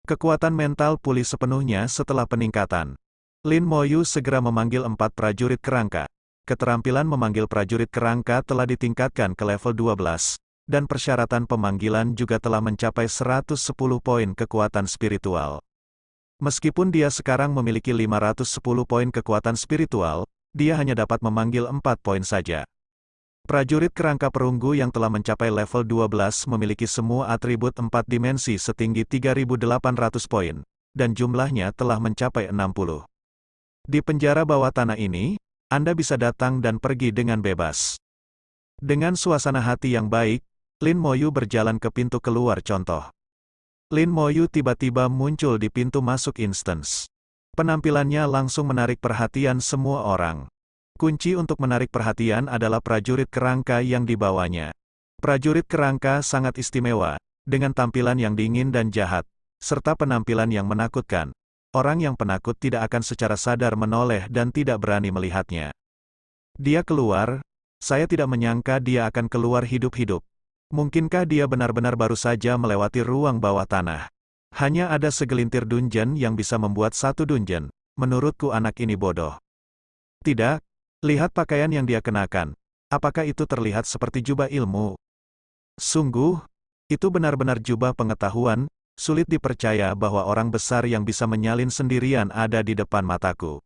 Kekuatan mental pulih sepenuhnya setelah peningkatan. Lin Moyu segera memanggil 4 prajurit kerangka. Keterampilan memanggil prajurit kerangka telah ditingkatkan ke level 12, dan persyaratan pemanggilan juga telah mencapai 110 poin kekuatan spiritual. Meskipun dia sekarang memiliki 510 poin kekuatan spiritual, dia hanya dapat memanggil 4 poin saja. Prajurit kerangka perunggu yang telah mencapai level 12 memiliki semua atribut 4 dimensi setinggi 3.800 poin, dan jumlahnya telah mencapai 60. Di penjara bawah tanah ini, Anda bisa datang dan pergi dengan bebas. Dengan suasana hati yang baik, Lin Moyu berjalan ke pintu keluar contoh. Lin Moyu tiba-tiba muncul di pintu masuk instance. Penampilannya langsung menarik perhatian semua orang. Kunci untuk menarik perhatian adalah prajurit kerangka yang dibawanya. Prajurit kerangka sangat istimewa, dengan tampilan yang dingin dan jahat, serta penampilan yang menakutkan. Orang yang penakut tidak akan secara sadar menoleh dan tidak berani melihatnya. Dia keluar, saya tidak menyangka dia akan keluar hidup-hidup. Mungkinkah dia benar-benar baru saja melewati ruang bawah tanah? Hanya ada segelintir dungeon yang bisa membuat satu dungeon. Menurutku anak ini bodoh. Tidak, lihat pakaian yang dia kenakan. Apakah itu terlihat seperti jubah ilmu? Sungguh, itu benar-benar jubah pengetahuan. Sulit dipercaya bahwa orang besar yang bisa menyalin sendirian ada di depan mataku.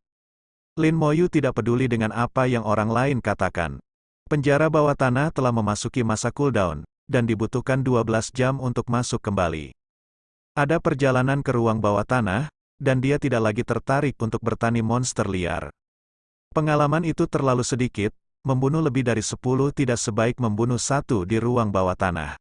Lin Moyu tidak peduli dengan apa yang orang lain katakan. Penjara bawah tanah telah memasuki masa cooldown, dan dibutuhkan 12 jam untuk masuk kembali. Ada perjalanan ke ruang bawah tanah, dan dia tidak lagi tertarik untuk bertani monster liar. Pengalaman itu terlalu sedikit, membunuh lebih dari 10 tidak sebaik membunuh satu di ruang bawah tanah.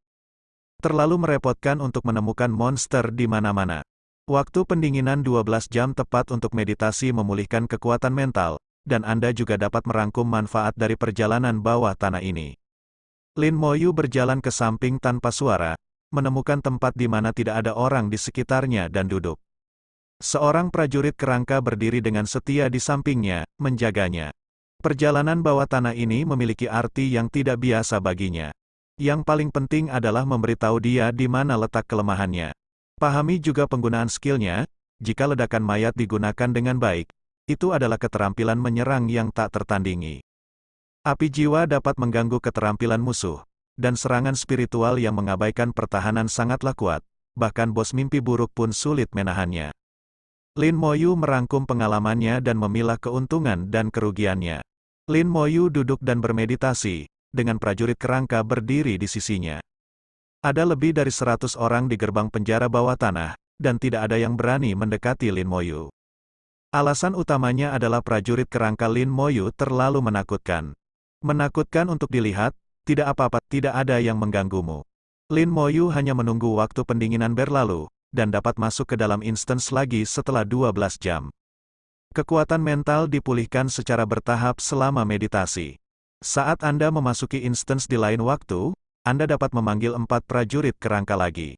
Terlalu merepotkan untuk menemukan monster di mana-mana. Waktu pendinginan 12 jam tepat untuk meditasi memulihkan kekuatan mental, dan Anda juga dapat merangkum manfaat dari perjalanan bawah tanah ini. Lin Moyu berjalan ke samping tanpa suara, menemukan tempat di mana tidak ada orang di sekitarnya dan duduk. Seorang prajurit kerangka berdiri dengan setia di sampingnya, menjaganya. Perjalanan bawah tanah ini memiliki arti yang tidak biasa baginya. Yang paling penting adalah memberitahu dia di mana letak kelemahannya. Pahami juga penggunaan skillnya. Jika ledakan mayat digunakan dengan baik, itu adalah keterampilan menyerang yang tak tertandingi. Api jiwa dapat mengganggu keterampilan musuh, dan serangan spiritual yang mengabaikan pertahanan sangatlah kuat, bahkan bos mimpi buruk pun sulit menahannya. Lin Moyu merangkum pengalamannya dan memilah keuntungan dan kerugiannya. Lin Moyu duduk dan bermeditasi, dengan prajurit kerangka berdiri di sisinya. Ada lebih dari 100 orang di gerbang penjara bawah tanah, dan tidak ada yang berani mendekati Lin Moyu. Alasan utamanya adalah prajurit kerangka Lin Moyu terlalu menakutkan. Menakutkan untuk dilihat, tidak apa-apa, tidak ada yang mengganggumu. Lin Moyu hanya menunggu waktu pendinginan berlalu, dan dapat masuk ke dalam instance lagi setelah 12 jam. Kekuatan mental dipulihkan secara bertahap selama meditasi. Saat Anda memasuki instance di lain waktu, Anda dapat memanggil 4 prajurit kerangka lagi.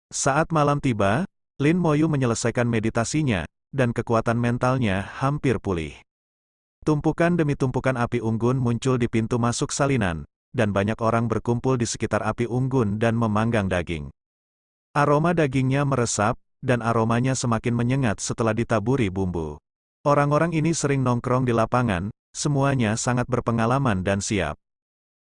Saat malam tiba, Lin Moyu menyelesaikan meditasinya, dan kekuatan mentalnya hampir pulih. Tumpukan demi tumpukan api unggun muncul di pintu masuk salinan, dan banyak orang berkumpul di sekitar api unggun dan memanggang daging. Aroma dagingnya meresap, dan aromanya semakin menyengat setelah ditaburi bumbu. Orang-orang ini sering nongkrong di lapangan, semuanya sangat berpengalaman dan siap.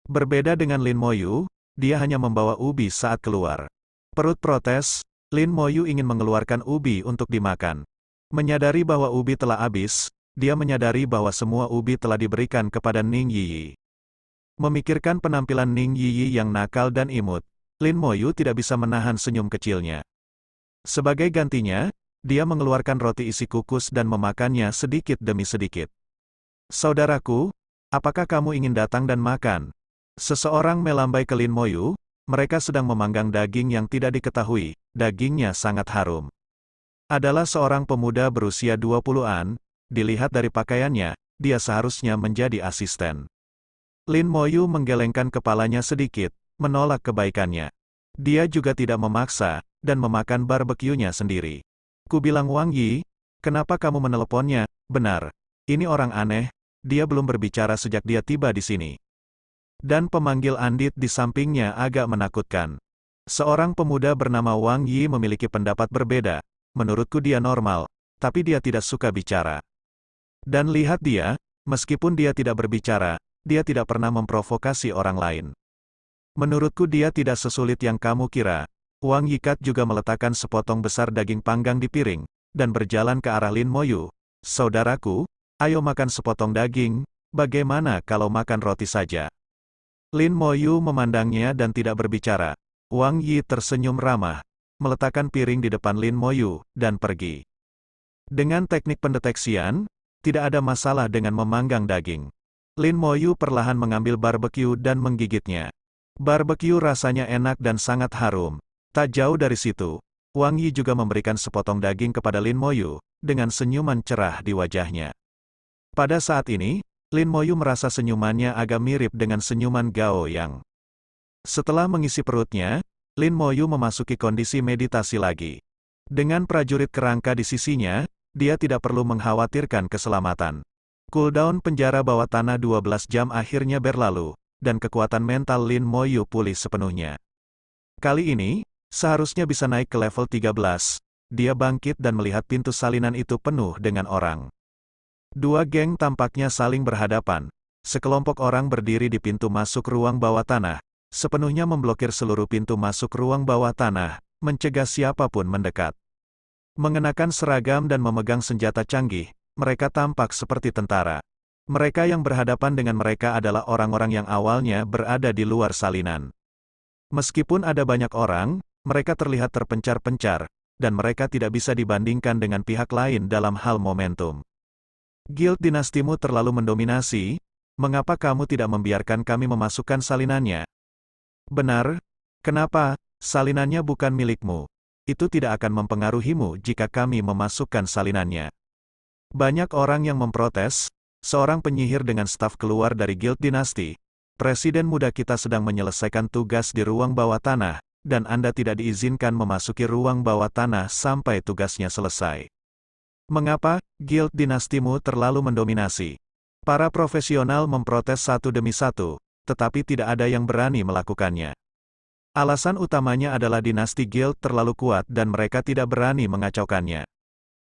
Berbeda dengan Lin Moyu, dia hanya membawa ubi saat keluar. Perut protes, Lin Moyu ingin mengeluarkan ubi untuk dimakan. Menyadari bahwa ubi telah habis, dia menyadari bahwa semua ubi telah diberikan kepada Ning Yiyi. Memikirkan penampilan Ning Yiyi yang nakal dan imut, Lin Moyu tidak bisa menahan senyum kecilnya. Sebagai gantinya, dia mengeluarkan roti isi kukus dan memakannya sedikit demi sedikit. Saudaraku, apakah kamu ingin datang dan makan? Seseorang melambai ke Lin Moyu, mereka sedang memanggang daging yang tidak diketahui, dagingnya sangat harum. Adalah seorang pemuda berusia 20-an, dilihat dari pakaiannya, dia seharusnya menjadi asisten. Lin Moyu menggelengkan kepalanya sedikit, menolak kebaikannya. Dia juga tidak memaksa, dan memakan barbekyunya sendiri. Kubilang Wang Yi, kenapa kamu meneleponnya? Benar. Ini orang aneh, dia belum berbicara sejak dia tiba di sini. Dan pemanggil Andit di sampingnya agak menakutkan. Seorang pemuda bernama Wang Yi memiliki pendapat berbeda. Menurutku dia normal, tapi dia tidak suka bicara. Dan lihat dia, meskipun dia tidak berbicara, dia tidak pernah memprovokasi orang lain. Menurutku dia tidak sesulit yang kamu kira. Wang Yikat juga meletakkan sepotong besar daging panggang di piring, dan berjalan ke arah Lin Moyu. Saudaraku, ayo makan sepotong daging, bagaimana kalau makan roti saja? Lin Moyu memandangnya dan tidak berbicara. Wang Yi tersenyum ramah, meletakkan piring di depan Lin Moyu, dan pergi. Dengan teknik pendeteksian, tidak ada masalah dengan memanggang daging. Lin Moyu perlahan mengambil barbeque dan menggigitnya. Barbeque rasanya enak dan sangat harum. Tak jauh dari situ, Wang Yi juga memberikan sepotong daging kepada Lin Moyu, dengan senyuman cerah di wajahnya. Pada saat ini, Lin Moyu merasa senyumannya agak mirip dengan senyuman Gao Yang. Setelah mengisi perutnya, Lin Moyu memasuki kondisi meditasi lagi. Dengan prajurit kerangka di sisinya, dia tidak perlu mengkhawatirkan keselamatan. Cooldown penjara bawah tanah 12 jam akhirnya berlalu, dan kekuatan mental Lin Moyu pulih sepenuhnya. Kali ini, seharusnya bisa naik ke level 13. Dia bangkit dan melihat pintu salinan itu penuh dengan orang. Dua geng tampaknya saling berhadapan. Sekelompok orang berdiri di pintu masuk ruang bawah tanah, sepenuhnya memblokir seluruh pintu masuk ruang bawah tanah, mencegah siapapun mendekat. Mengenakan seragam dan memegang senjata canggih, mereka tampak seperti tentara. Mereka yang berhadapan dengan mereka adalah orang-orang yang awalnya berada di luar salinan. Meskipun ada banyak orang, mereka terlihat terpencar-pencar, dan mereka tidak bisa dibandingkan dengan pihak lain dalam hal momentum. Guild dinastimu terlalu mendominasi, mengapa kamu tidak membiarkan kami memasukkan salinannya? Benar, kenapa? Salinannya bukan milikmu. Itu tidak akan mempengaruhimu jika kami memasukkan salinannya. Banyak orang yang memprotes, seorang penyihir dengan staf keluar dari Guild Dinasti. Presiden muda kita sedang menyelesaikan tugas di ruang bawah tanah, dan Anda tidak diizinkan memasuki ruang bawah tanah sampai tugasnya selesai. Mengapa? Guild Dinastimu terlalu mendominasi. Para profesional memprotes satu demi satu, tetapi tidak ada yang berani melakukannya. Alasan utamanya adalah dinasti Guild terlalu kuat dan mereka tidak berani mengacaukannya.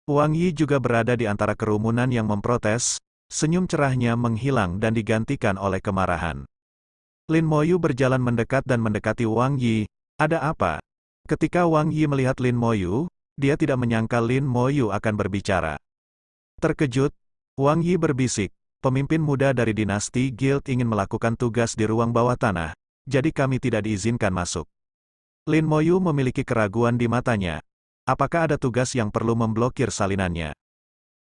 Wang Yi juga berada di antara kerumunan yang memprotes, senyum cerahnya menghilang dan digantikan oleh kemarahan. Lin Moyu berjalan mendekat dan mendekati Wang Yi. Ada apa? Ketika Wang Yi melihat Lin Moyu, dia tidak menyangka Lin Moyu akan berbicara. Terkejut, Wang Yi berbisik, pemimpin muda dari dinasti Guild ingin melakukan tugas di ruang bawah tanah. Jadi kami tidak diizinkan masuk. Lin Moyu memiliki keraguan di matanya. Apakah ada tugas yang perlu memblokir salinannya?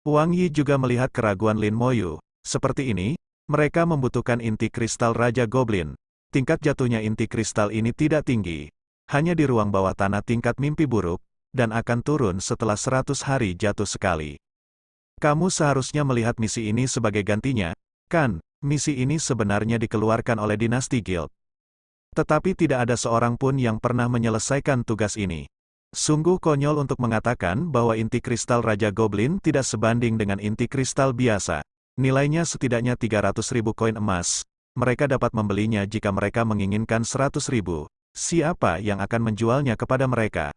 Wang Yi juga melihat keraguan Lin Moyu. Seperti ini, mereka membutuhkan inti kristal Raja Goblin. Tingkat jatuhnya inti kristal ini tidak tinggi. Hanya di ruang bawah tanah tingkat mimpi buruk, dan akan turun setelah 100 hari jatuh sekali. Kamu seharusnya melihat misi ini sebagai gantinya, kan? Misi ini sebenarnya dikeluarkan oleh dinasti Guild. Tetapi tidak ada seorang pun yang pernah menyelesaikan tugas ini. Sungguh konyol untuk mengatakan bahwa inti kristal Raja Goblin tidak sebanding dengan inti kristal biasa. Nilainya setidaknya 300.000 koin emas. Mereka dapat membelinya jika mereka menginginkan 100.000. Siapa yang akan menjualnya kepada mereka?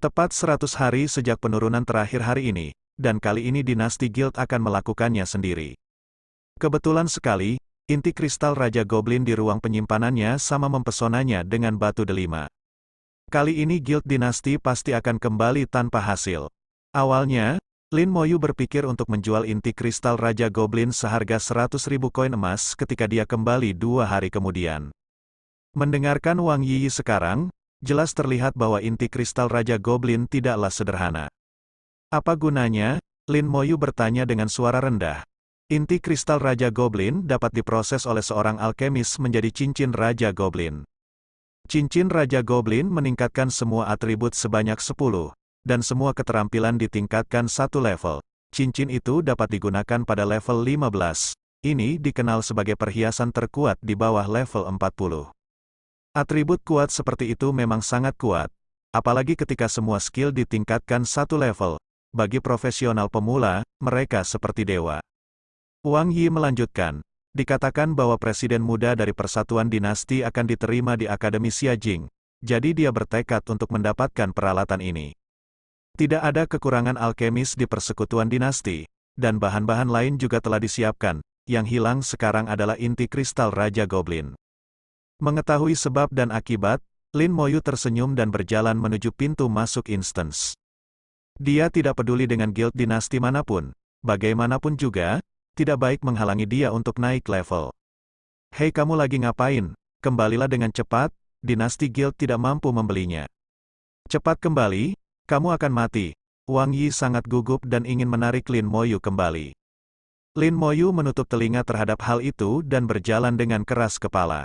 Tepat 100 hari sejak penurunan terakhir hari ini, dan kali ini dinasti Guild akan melakukannya sendiri. Kebetulan sekali, inti kristal Raja Goblin di ruang penyimpanannya sama mempesonanya dengan batu delima. Kali ini Guild Dinasti pasti akan kembali tanpa hasil. Awalnya, Lin Moyu berpikir untuk menjual inti kristal Raja Goblin seharga 100.000 koin emas ketika dia kembali 2 hari kemudian. Mendengarkan Wang Yi sekarang, jelas terlihat bahwa inti kristal Raja Goblin tidaklah sederhana. Apa gunanya? Lin Moyu bertanya dengan suara rendah. Inti kristal Raja Goblin dapat diproses oleh seorang alkemis menjadi cincin Raja Goblin. Cincin Raja Goblin meningkatkan semua atribut sebanyak 10, dan semua keterampilan ditingkatkan 1 level. Cincin itu dapat digunakan pada level 15. Ini dikenal sebagai perhiasan terkuat di bawah level 40. Atribut kuat seperti itu memang sangat kuat, apalagi ketika semua skill ditingkatkan 1 level. Bagi profesional pemula, mereka seperti dewa. Wang Yi melanjutkan, dikatakan bahwa presiden muda dari Persatuan Dinasti akan diterima di Akademi Xiajing, jadi dia bertekad untuk mendapatkan peralatan ini. Tidak ada kekurangan alkemis di Persekutuan Dinasti, dan bahan-bahan lain juga telah disiapkan, yang hilang sekarang adalah inti kristal Raja Goblin. Mengetahui sebab dan akibat, Lin Moyu tersenyum dan berjalan menuju pintu masuk instance. Dia tidak peduli dengan guild dinasti manapun, bagaimanapun juga, tidak baik menghalangi dia untuk naik level. Hei, kamu lagi ngapain? Kembalilah dengan cepat, dinasti guild tidak mampu membelinya. Cepat kembali, kamu akan mati. Wang Yi sangat gugup dan ingin menarik Lin Moyu kembali. Lin Moyu menutup telinga terhadap hal itu dan berjalan dengan keras kepala.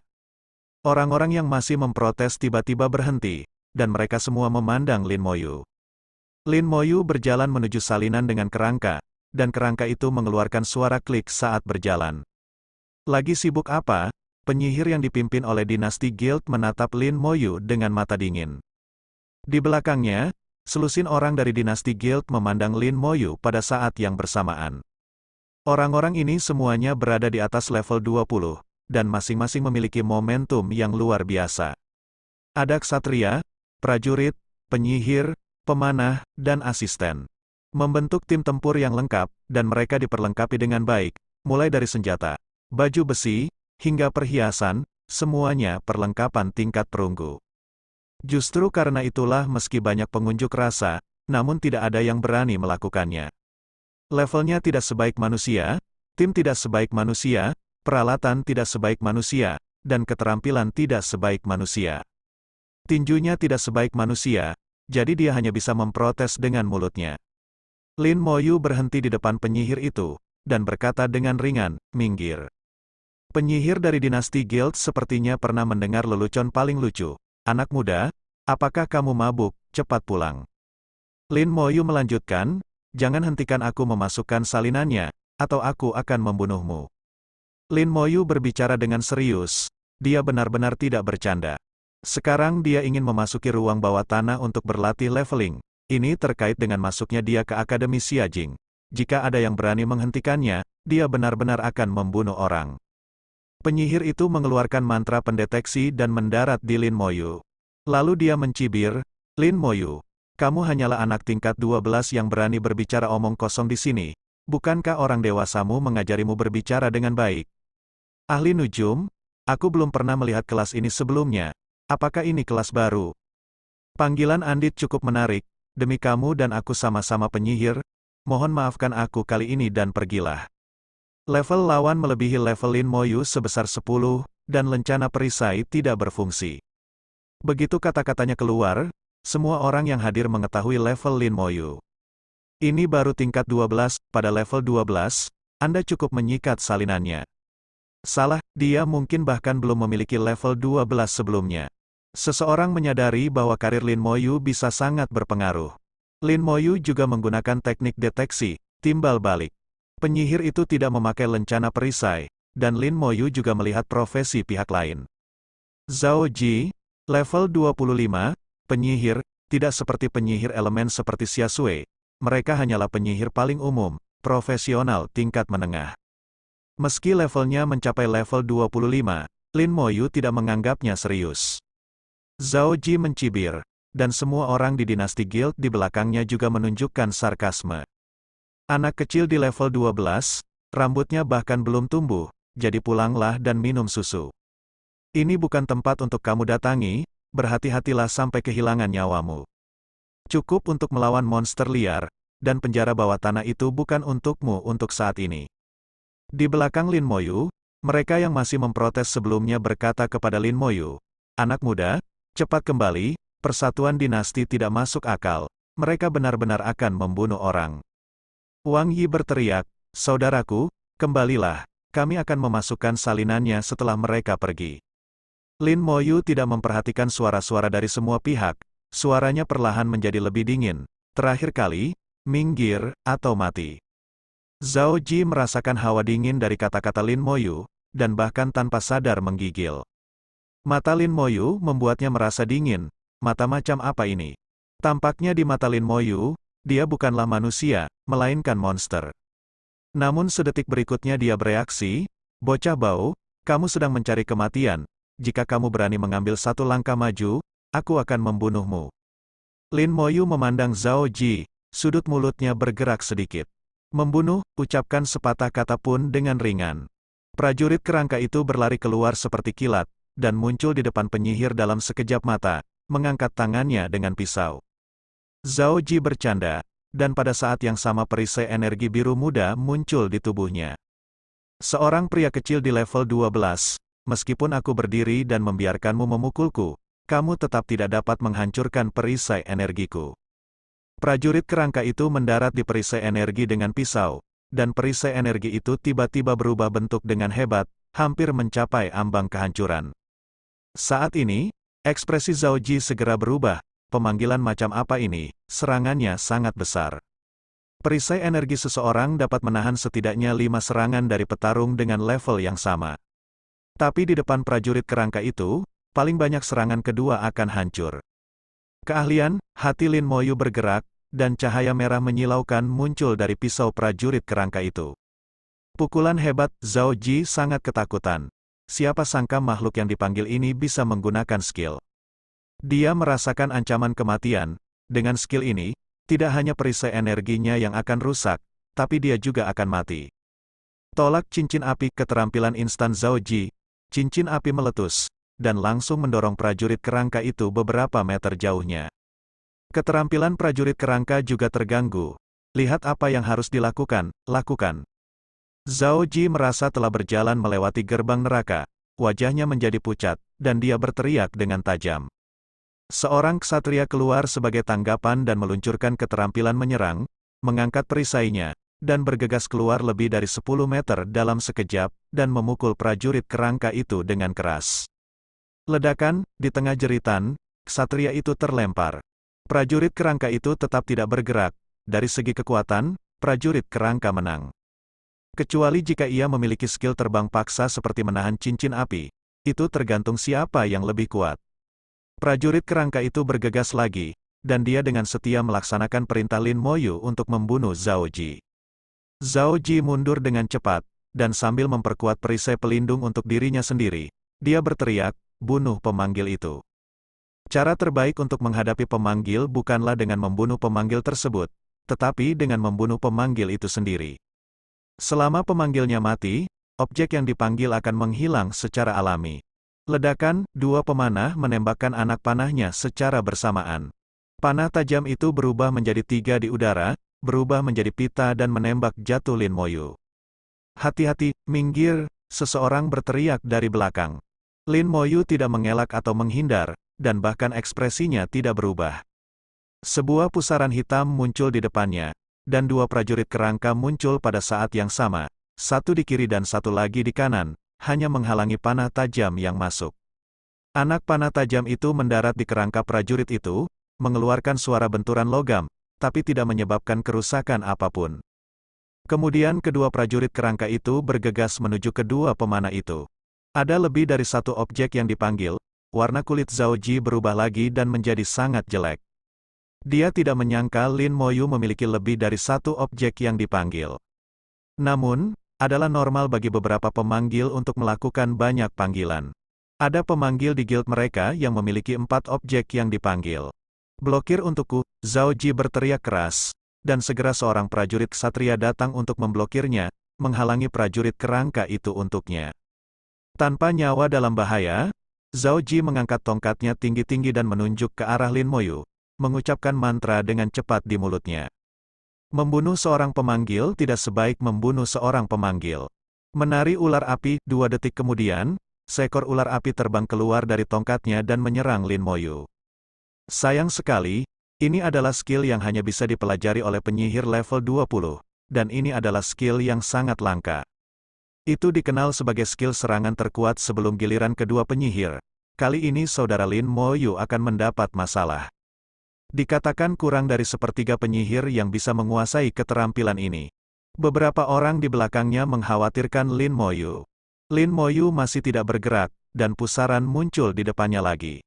Orang-orang yang masih memprotes tiba-tiba berhenti, dan mereka semua memandang Lin Moyu. Lin Moyu berjalan menuju salinan dengan kerangka, dan kerangka itu mengeluarkan suara klik saat berjalan. Lagi sibuk apa? penyihir yang dipimpin oleh dinasti Guild menatap Lin Moyu dengan mata dingin. Di belakangnya, selusin orang dari dinasti Guild memandang Lin Moyu pada saat yang bersamaan. Orang-orang ini semuanya berada di atas level 20, dan masing-masing memiliki momentum yang luar biasa. Ada ksatria, prajurit, penyihir, pemanah, dan asisten. Membentuk tim tempur yang lengkap, dan mereka diperlengkapi dengan baik, mulai dari senjata, baju besi, hingga perhiasan, semuanya perlengkapan tingkat perunggu. Justru karena itulah meski banyak pengunjuk rasa, namun tidak ada yang berani melakukannya. Levelnya tidak sebaik manusia, tim tidak sebaik manusia, peralatan tidak sebaik manusia, dan keterampilan tidak sebaik manusia. Tinjunya tidak sebaik manusia, jadi dia hanya bisa memprotes dengan mulutnya. Lin Moyu berhenti di depan penyihir itu, dan berkata dengan ringan, "Minggir." Penyihir dari dinasti Guild sepertinya pernah mendengar lelucon paling lucu. "Anak muda, apakah kamu mabuk? Cepat pulang." Lin Moyu melanjutkan, "Jangan hentikan aku memasukkan salinannya, atau aku akan membunuhmu." Lin Moyu berbicara dengan serius, dia benar-benar tidak bercanda. Sekarang dia ingin memasuki ruang bawah tanah untuk berlatih leveling. Ini terkait dengan masuknya dia ke Akademi Xiajing. Jika ada yang berani menghentikannya, dia benar-benar akan membunuh orang. Penyihir itu mengeluarkan mantra pendeteksi dan mendarat di Lin Moyu. Lalu dia mencibir, "Lin Moyu, kamu hanyalah anak tingkat 12 yang berani berbicara omong kosong di sini. Bukankah orang dewasamu mengajarimu berbicara dengan baik?" "Ahli nujum, aku belum pernah melihat kelas ini sebelumnya. Apakah ini kelas baru?" Panggilan Andit cukup menarik. "Demi kamu dan aku sama-sama penyihir, mohon maafkan aku kali ini dan pergilah." Level lawan melebihi level Lin Moyu sebesar 10, dan lencana perisai tidak berfungsi. Begitu kata-katanya keluar, semua orang yang hadir mengetahui level Lin Moyu. Ini baru tingkat 12, pada level 12, Anda cukup menyikat salinannya. Salah, dia mungkin bahkan belum memiliki level 12 sebelumnya. Seseorang menyadari bahwa karir Lin Moyu bisa sangat berpengaruh. Lin Moyu juga menggunakan teknik deteksi, timbal balik. Penyihir itu tidak memakai lencana perisai, dan Lin Moyu juga melihat profesi pihak lain. Zhao Ji, level 25, penyihir, tidak seperti penyihir elemen seperti Xia Sui. Mereka hanyalah penyihir paling umum, profesional tingkat menengah. Meski levelnya mencapai level 25, Lin Moyu tidak menganggapnya serius. Zhao Ji mencibir, dan semua orang di dinasti Guild di belakangnya juga menunjukkan sarkasme. Anak kecil di level 12, rambutnya bahkan belum tumbuh, jadi pulanglah dan minum susu. Ini bukan tempat untuk kamu datangi, berhati-hatilah sampai kehilangan nyawamu. Cukup untuk melawan monster liar, dan penjara bawah tanah itu bukan untukmu untuk saat ini. Di belakang Lin Moyu, mereka yang masih memprotes sebelumnya berkata kepada Lin Moyu, "Anak muda, cepat kembali, persatuan dinasti tidak masuk akal, mereka benar-benar akan membunuh orang." Wang Yi berteriak, "Saudaraku, kembalilah, kami akan memasukkan salinannya setelah mereka pergi." Lin Moyu tidak memperhatikan suara-suara dari semua pihak, suaranya perlahan menjadi lebih dingin. "Terakhir kali, minggir, atau mati." Zhao Ji merasakan hawa dingin dari kata-kata Lin Moyu, dan bahkan tanpa sadar menggigil. Mata Lin Moyu membuatnya merasa dingin. Mata macam apa ini? Tampaknya di mata Lin Moyu, dia bukanlah manusia, melainkan monster. Namun sedetik berikutnya dia bereaksi, "Bocah bau, kamu sedang mencari kematian. Jika kamu berani mengambil satu langkah maju, aku akan membunuhmu." Lin Moyu memandang Zhao Ji, sudut mulutnya bergerak sedikit. "Membunuh," ucapkan sepatah kata pun dengan ringan. Prajurit kerangka itu berlari keluar seperti kilat, dan muncul di depan penyihir dalam sekejap mata, mengangkat tangannya dengan pisau. Zhao Ji bercanda, dan pada saat yang sama perisai energi biru muda muncul di tubuhnya. "Seorang pria kecil di level 12, meskipun aku berdiri dan membiarkanmu memukulku, kamu tetap tidak dapat menghancurkan perisai energiku." Prajurit kerangka itu mendarat di perisai energi dengan pisau, dan perisai energi itu tiba-tiba berubah bentuk dengan hebat, hampir mencapai ambang kehancuran. Saat ini, ekspresi Zhao Ji segera berubah. Pemanggilan macam apa ini? Serangannya sangat besar. Perisai energi seseorang dapat menahan setidaknya 5 serangan dari petarung dengan level yang sama. Tapi di depan prajurit kerangka itu, paling banyak serangan kedua akan hancur. Keahlian, hati Lin Moyu bergerak, dan cahaya merah menyilaukan muncul dari pisau prajurit kerangka itu. Pukulan hebat, Zhao Ji sangat ketakutan. Siapa sangka makhluk yang dipanggil ini bisa menggunakan skill. Dia merasakan ancaman kematian. Dengan skill ini, tidak hanya perisai energinya yang akan rusak, tapi dia juga akan mati. Tolak cincin api, keterampilan instan Zhao Ji. Cincin api meletus, dan langsung mendorong prajurit kerangka itu beberapa meter jauhnya. Keterampilan prajurit kerangka juga terganggu. Lihat apa yang harus dilakukan, lakukan. Zhao Ji merasa telah berjalan melewati gerbang neraka, wajahnya menjadi pucat, dan dia berteriak dengan tajam. Seorang ksatria keluar sebagai tanggapan dan meluncurkan keterampilan menyerang, mengangkat perisainya, dan bergegas keluar lebih dari 10 meter dalam sekejap, dan memukul prajurit kerangka itu dengan keras. Ledakan, di tengah jeritan, ksatria itu terlempar. Prajurit kerangka itu tetap tidak bergerak. Dari segi kekuatan, prajurit kerangka menang. Kecuali jika ia memiliki skill terbang paksa seperti menahan cincin api. Itu tergantung siapa yang lebih kuat. Prajurit kerangka itu bergegas lagi, dan dia dengan setia melaksanakan perintah Lin Moyu untuk membunuh Zhao Ji. Zhao Ji mundur dengan cepat, dan sambil memperkuat perisai pelindung untuk dirinya sendiri, dia berteriak, "Bunuh pemanggil itu." Cara terbaik untuk menghadapi pemanggil bukanlah dengan membunuh pemanggil tersebut, tetapi dengan membunuh pemanggil itu sendiri. Selama pemanggilnya mati, objek yang dipanggil akan menghilang secara alami. Ledakan, dua pemanah menembakkan anak panahnya secara bersamaan. Panah tajam itu berubah menjadi 3 di udara, berubah menjadi pita dan menembak jatuh Lin Moyu. "Hati-hati, minggir!" seseorang berteriak dari belakang. Lin Moyu tidak mengelak atau menghindar, dan bahkan ekspresinya tidak berubah. Sebuah pusaran hitam muncul di depannya, dan 2 prajurit kerangka muncul pada saat yang sama, satu di kiri dan satu lagi di kanan, hanya menghalangi panah tajam yang masuk. Anak panah tajam itu mendarat di kerangka prajurit itu, mengeluarkan suara benturan logam, tapi tidak menyebabkan kerusakan apapun. Kemudian kedua prajurit kerangka itu bergegas menuju kedua pemanah itu. Ada lebih dari satu objek yang dipanggil, warna kulit Zhao Ji berubah lagi dan menjadi sangat jelek. Dia tidak menyangka Lin Moyu memiliki lebih dari satu objek yang dipanggil. Namun, adalah normal bagi beberapa pemanggil untuk melakukan banyak panggilan. Ada pemanggil di guild mereka yang memiliki 4 objek yang dipanggil. "Blokir untukku," Zhao Ji berteriak keras, dan segera seorang prajurit ksatria datang untuk memblokirnya, menghalangi prajurit kerangka itu untuknya. Tanpa nyawa dalam bahaya, Zhao Ji mengangkat tongkatnya tinggi-tinggi dan menunjuk ke arah Lin Moyu, mengucapkan mantra dengan cepat di mulutnya. Membunuh seorang pemanggil tidak sebaik membunuh seorang pemanggil. Menari ular api, 2 detik kemudian, seekor ular api terbang keluar dari tongkatnya dan menyerang Lin Moyu. Sayang sekali, ini adalah skill yang hanya bisa dipelajari oleh penyihir level 20, dan ini adalah skill yang sangat langka. Itu dikenal sebagai skill serangan terkuat sebelum giliran kedua penyihir. Kali ini saudara Lin Moyu akan mendapat masalah. Dikatakan kurang dari sepertiga penyihir yang bisa menguasai keterampilan ini. Beberapa orang di belakangnya mengkhawatirkan Lin Moyu. Lin Moyu masih tidak bergerak, dan pusaran muncul di depannya lagi.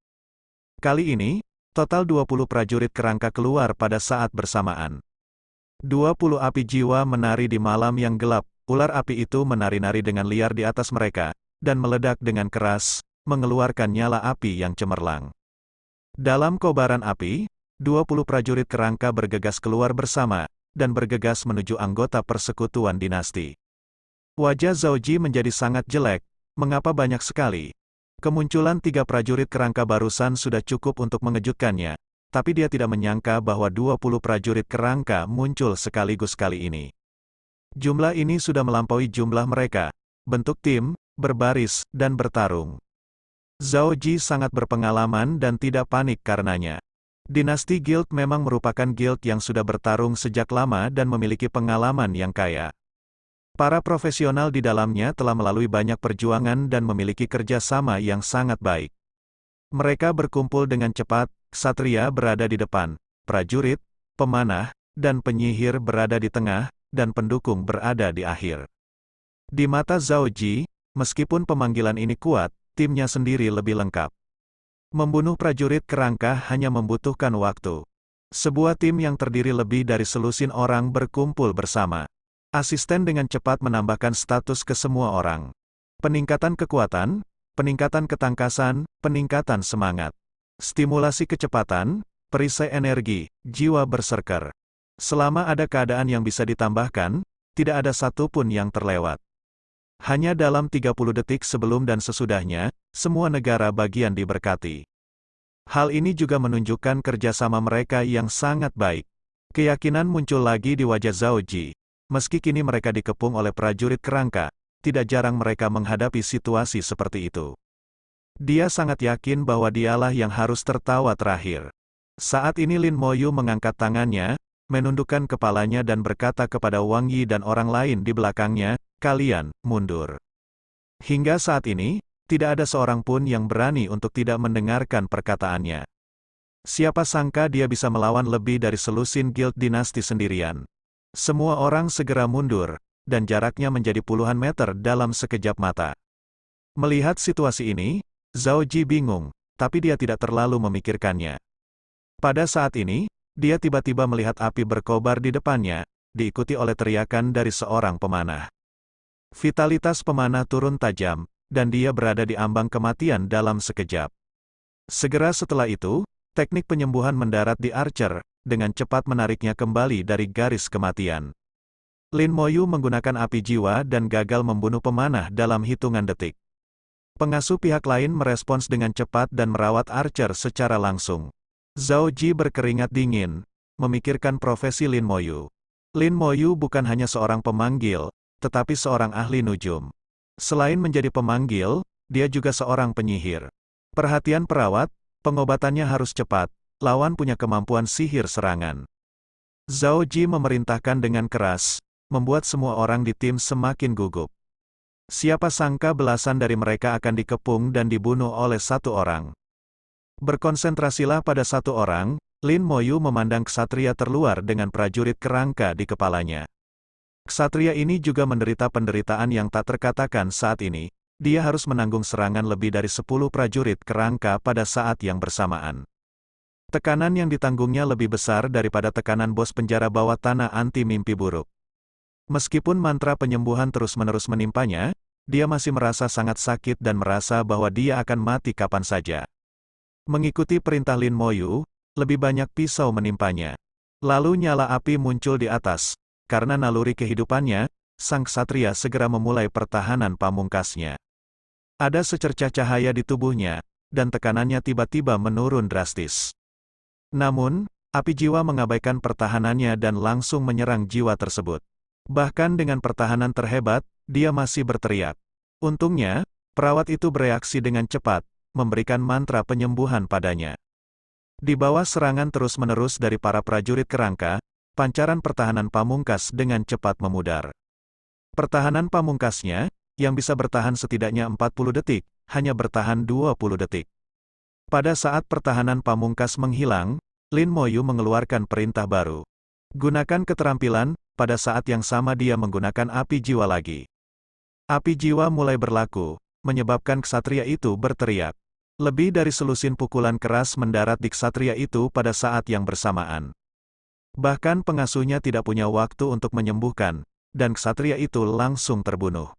Kali ini, total 20 prajurit kerangka keluar pada saat bersamaan. 20 api jiwa menari di malam yang gelap, ular api itu menari-nari dengan liar di atas mereka, dan meledak dengan keras, mengeluarkan nyala api yang cemerlang. Dalam kobaran api, 20 prajurit kerangka bergegas keluar bersama, dan bergegas menuju anggota persekutuan dinasti. Wajah Zhao Ji menjadi sangat jelek, mengapa banyak sekali? Kemunculan 3 prajurit kerangka barusan sudah cukup untuk mengejutkannya, tapi dia tidak menyangka bahwa 20 prajurit kerangka muncul sekaligus kali ini. Jumlah ini sudah melampaui jumlah mereka, bentuk tim, berbaris, dan bertarung. Zhao Ji sangat berpengalaman dan tidak panik karenanya. Dinasti Guild memang merupakan guild yang sudah bertarung sejak lama dan memiliki pengalaman yang kaya. Para profesional di dalamnya telah melalui banyak perjuangan dan memiliki kerjasama yang sangat baik. Mereka berkumpul dengan cepat, ksatria berada di depan, prajurit, pemanah, dan penyihir berada di tengah, dan pendukung berada di akhir. Di mata Zhao Ji, Meskipun pemanggilan ini kuat, timnya sendiri lebih lengkap. Membunuh prajurit kerangka hanya membutuhkan waktu. Sebuah tim yang terdiri lebih dari selusin orang berkumpul bersama. Asisten dengan cepat menambahkan status ke semua orang. Peningkatan kekuatan, peningkatan ketangkasan, peningkatan semangat. Stimulasi kecepatan, perisai energi, jiwa berserker. Selama ada keadaan yang bisa ditambahkan, tidak ada satupun yang terlewat. Hanya dalam 30 detik sebelum dan sesudahnya, semua negara bagian diberkati. Hal ini juga menunjukkan kerjasama mereka yang sangat baik. Keyakinan muncul lagi di wajah Zhao Ji. Meski kini mereka dikepung oleh prajurit kerangka, tidak jarang mereka menghadapi situasi seperti itu. Dia sangat yakin bahwa dialah yang harus tertawa terakhir. Saat ini Lin Moyu mengangkat tangannya, menundukkan kepalanya dan berkata kepada Wang Yi dan orang lain di belakangnya, "Kalian, mundur." Hingga saat ini, tidak ada seorang pun yang berani untuk tidak mendengarkan perkataannya. Siapa sangka dia bisa melawan lebih dari selusin guild dinasti sendirian. Semua orang segera mundur, dan jaraknya menjadi puluhan meter dalam sekejap mata. Melihat situasi ini, Zhao Ji bingung, tapi dia tidak terlalu memikirkannya. Pada saat ini, dia tiba-tiba melihat api berkobar di depannya, diikuti oleh teriakan dari seorang pemanah. Vitalitas pemanah turun tajam, dan dia berada di ambang kematian dalam sekejap. Segera setelah itu, teknik penyembuhan mendarat di Archer, dengan cepat menariknya kembali dari garis kematian. Lin Moyu menggunakan api jiwa dan gagal membunuh pemanah dalam hitungan detik. Pengasuh pihak lain merespons dengan cepat dan merawat Archer secara langsung. Zhao Ji berkeringat dingin, memikirkan profesi Lin Moyu. Lin Moyu bukan hanya seorang pemanggil, tetapi seorang ahli nujum. Selain menjadi pemanggil, dia juga seorang penyihir. Perhatian perawat, pengobatannya harus cepat, lawan punya kemampuan sihir serangan. Zhao Ji memerintahkan dengan keras, membuat semua orang di tim semakin gugup. Siapa sangka belasan dari mereka akan dikepung dan dibunuh oleh satu orang. Berkonsentrasilah pada satu orang, Lin Moyu memandang ksatria terluar dengan prajurit kerangka di kepalanya. Ksatria ini juga menderita penderitaan yang tak terkatakan saat ini. Dia harus menanggung serangan lebih dari 10 prajurit kerangka pada saat yang bersamaan. Tekanan yang ditanggungnya lebih besar daripada tekanan bos penjara bawah tanah anti mimpi buruk. Meskipun mantra penyembuhan terus-menerus menimpanya, dia masih merasa sangat sakit dan merasa bahwa dia akan mati kapan saja. Mengikuti perintah Lin Moyu, lebih banyak pisau menimpanya. Lalu nyala api muncul di atas. Karena naluri kehidupannya, sang ksatria segera memulai pertahanan pamungkasnya. Ada secercah cahaya di tubuhnya, dan tekanannya tiba-tiba menurun drastis. Namun, api jiwa mengabaikan pertahanannya dan langsung menyerang jiwa tersebut. Bahkan dengan pertahanan terhebat, dia masih berteriak. Untungnya, perawat itu bereaksi dengan cepat, memberikan mantra penyembuhan padanya. Di bawah serangan terus-menerus dari para prajurit kerangka, pancaran pertahanan pamungkas dengan cepat memudar. Pertahanan pamungkasnya, yang bisa bertahan setidaknya 40 detik, hanya bertahan 20 detik. Pada saat pertahanan pamungkas menghilang, Lin Moyu mengeluarkan perintah baru. Gunakan keterampilan, pada saat yang sama dia menggunakan api jiwa lagi. Api jiwa mulai berlaku, menyebabkan ksatria itu berteriak. Lebih dari selusin pukulan keras mendarat di ksatria itu pada saat yang bersamaan. Bahkan pengasuhnya tidak punya waktu untuk menyembuhkan, dan ksatria itu langsung terbunuh.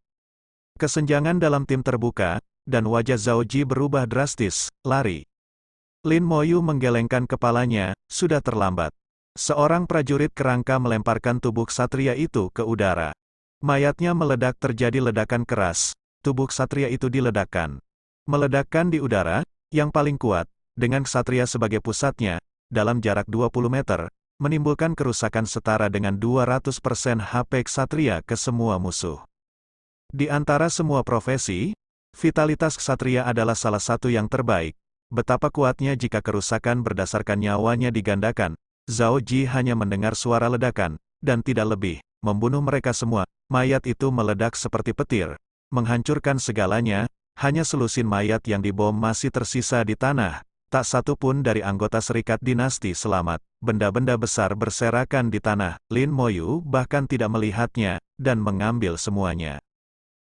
Kesenjangan dalam tim terbuka, dan wajah Zhao Ji berubah drastis, lari. Lin Moyu menggelengkan kepalanya, sudah terlambat. Seorang prajurit kerangka melemparkan tubuh ksatria itu ke udara. Mayatnya meledak, terjadi ledakan keras, tubuh ksatria itu diledakkan. Meledakkan di udara, yang paling kuat, dengan ksatria sebagai pusatnya, dalam jarak 20 meter, menimbulkan kerusakan setara dengan 200% HP ksatria ke semua musuh. Di antara semua profesi, vitalitas ksatria adalah salah satu yang terbaik. Betapa kuatnya jika kerusakan berdasarkan nyawanya digandakan. Zhao Ji hanya mendengar suara ledakan, dan tidak lebih, membunuh mereka semua. Mayat itu meledak seperti petir, menghancurkan segalanya, hanya selusin mayat yang dibom masih tersisa di tanah. Tak satu pun dari anggota Serikat Dinasti selamat. Benda-benda besar berserakan di tanah. Lin Moyu bahkan tidak melihatnya, dan mengambil semuanya.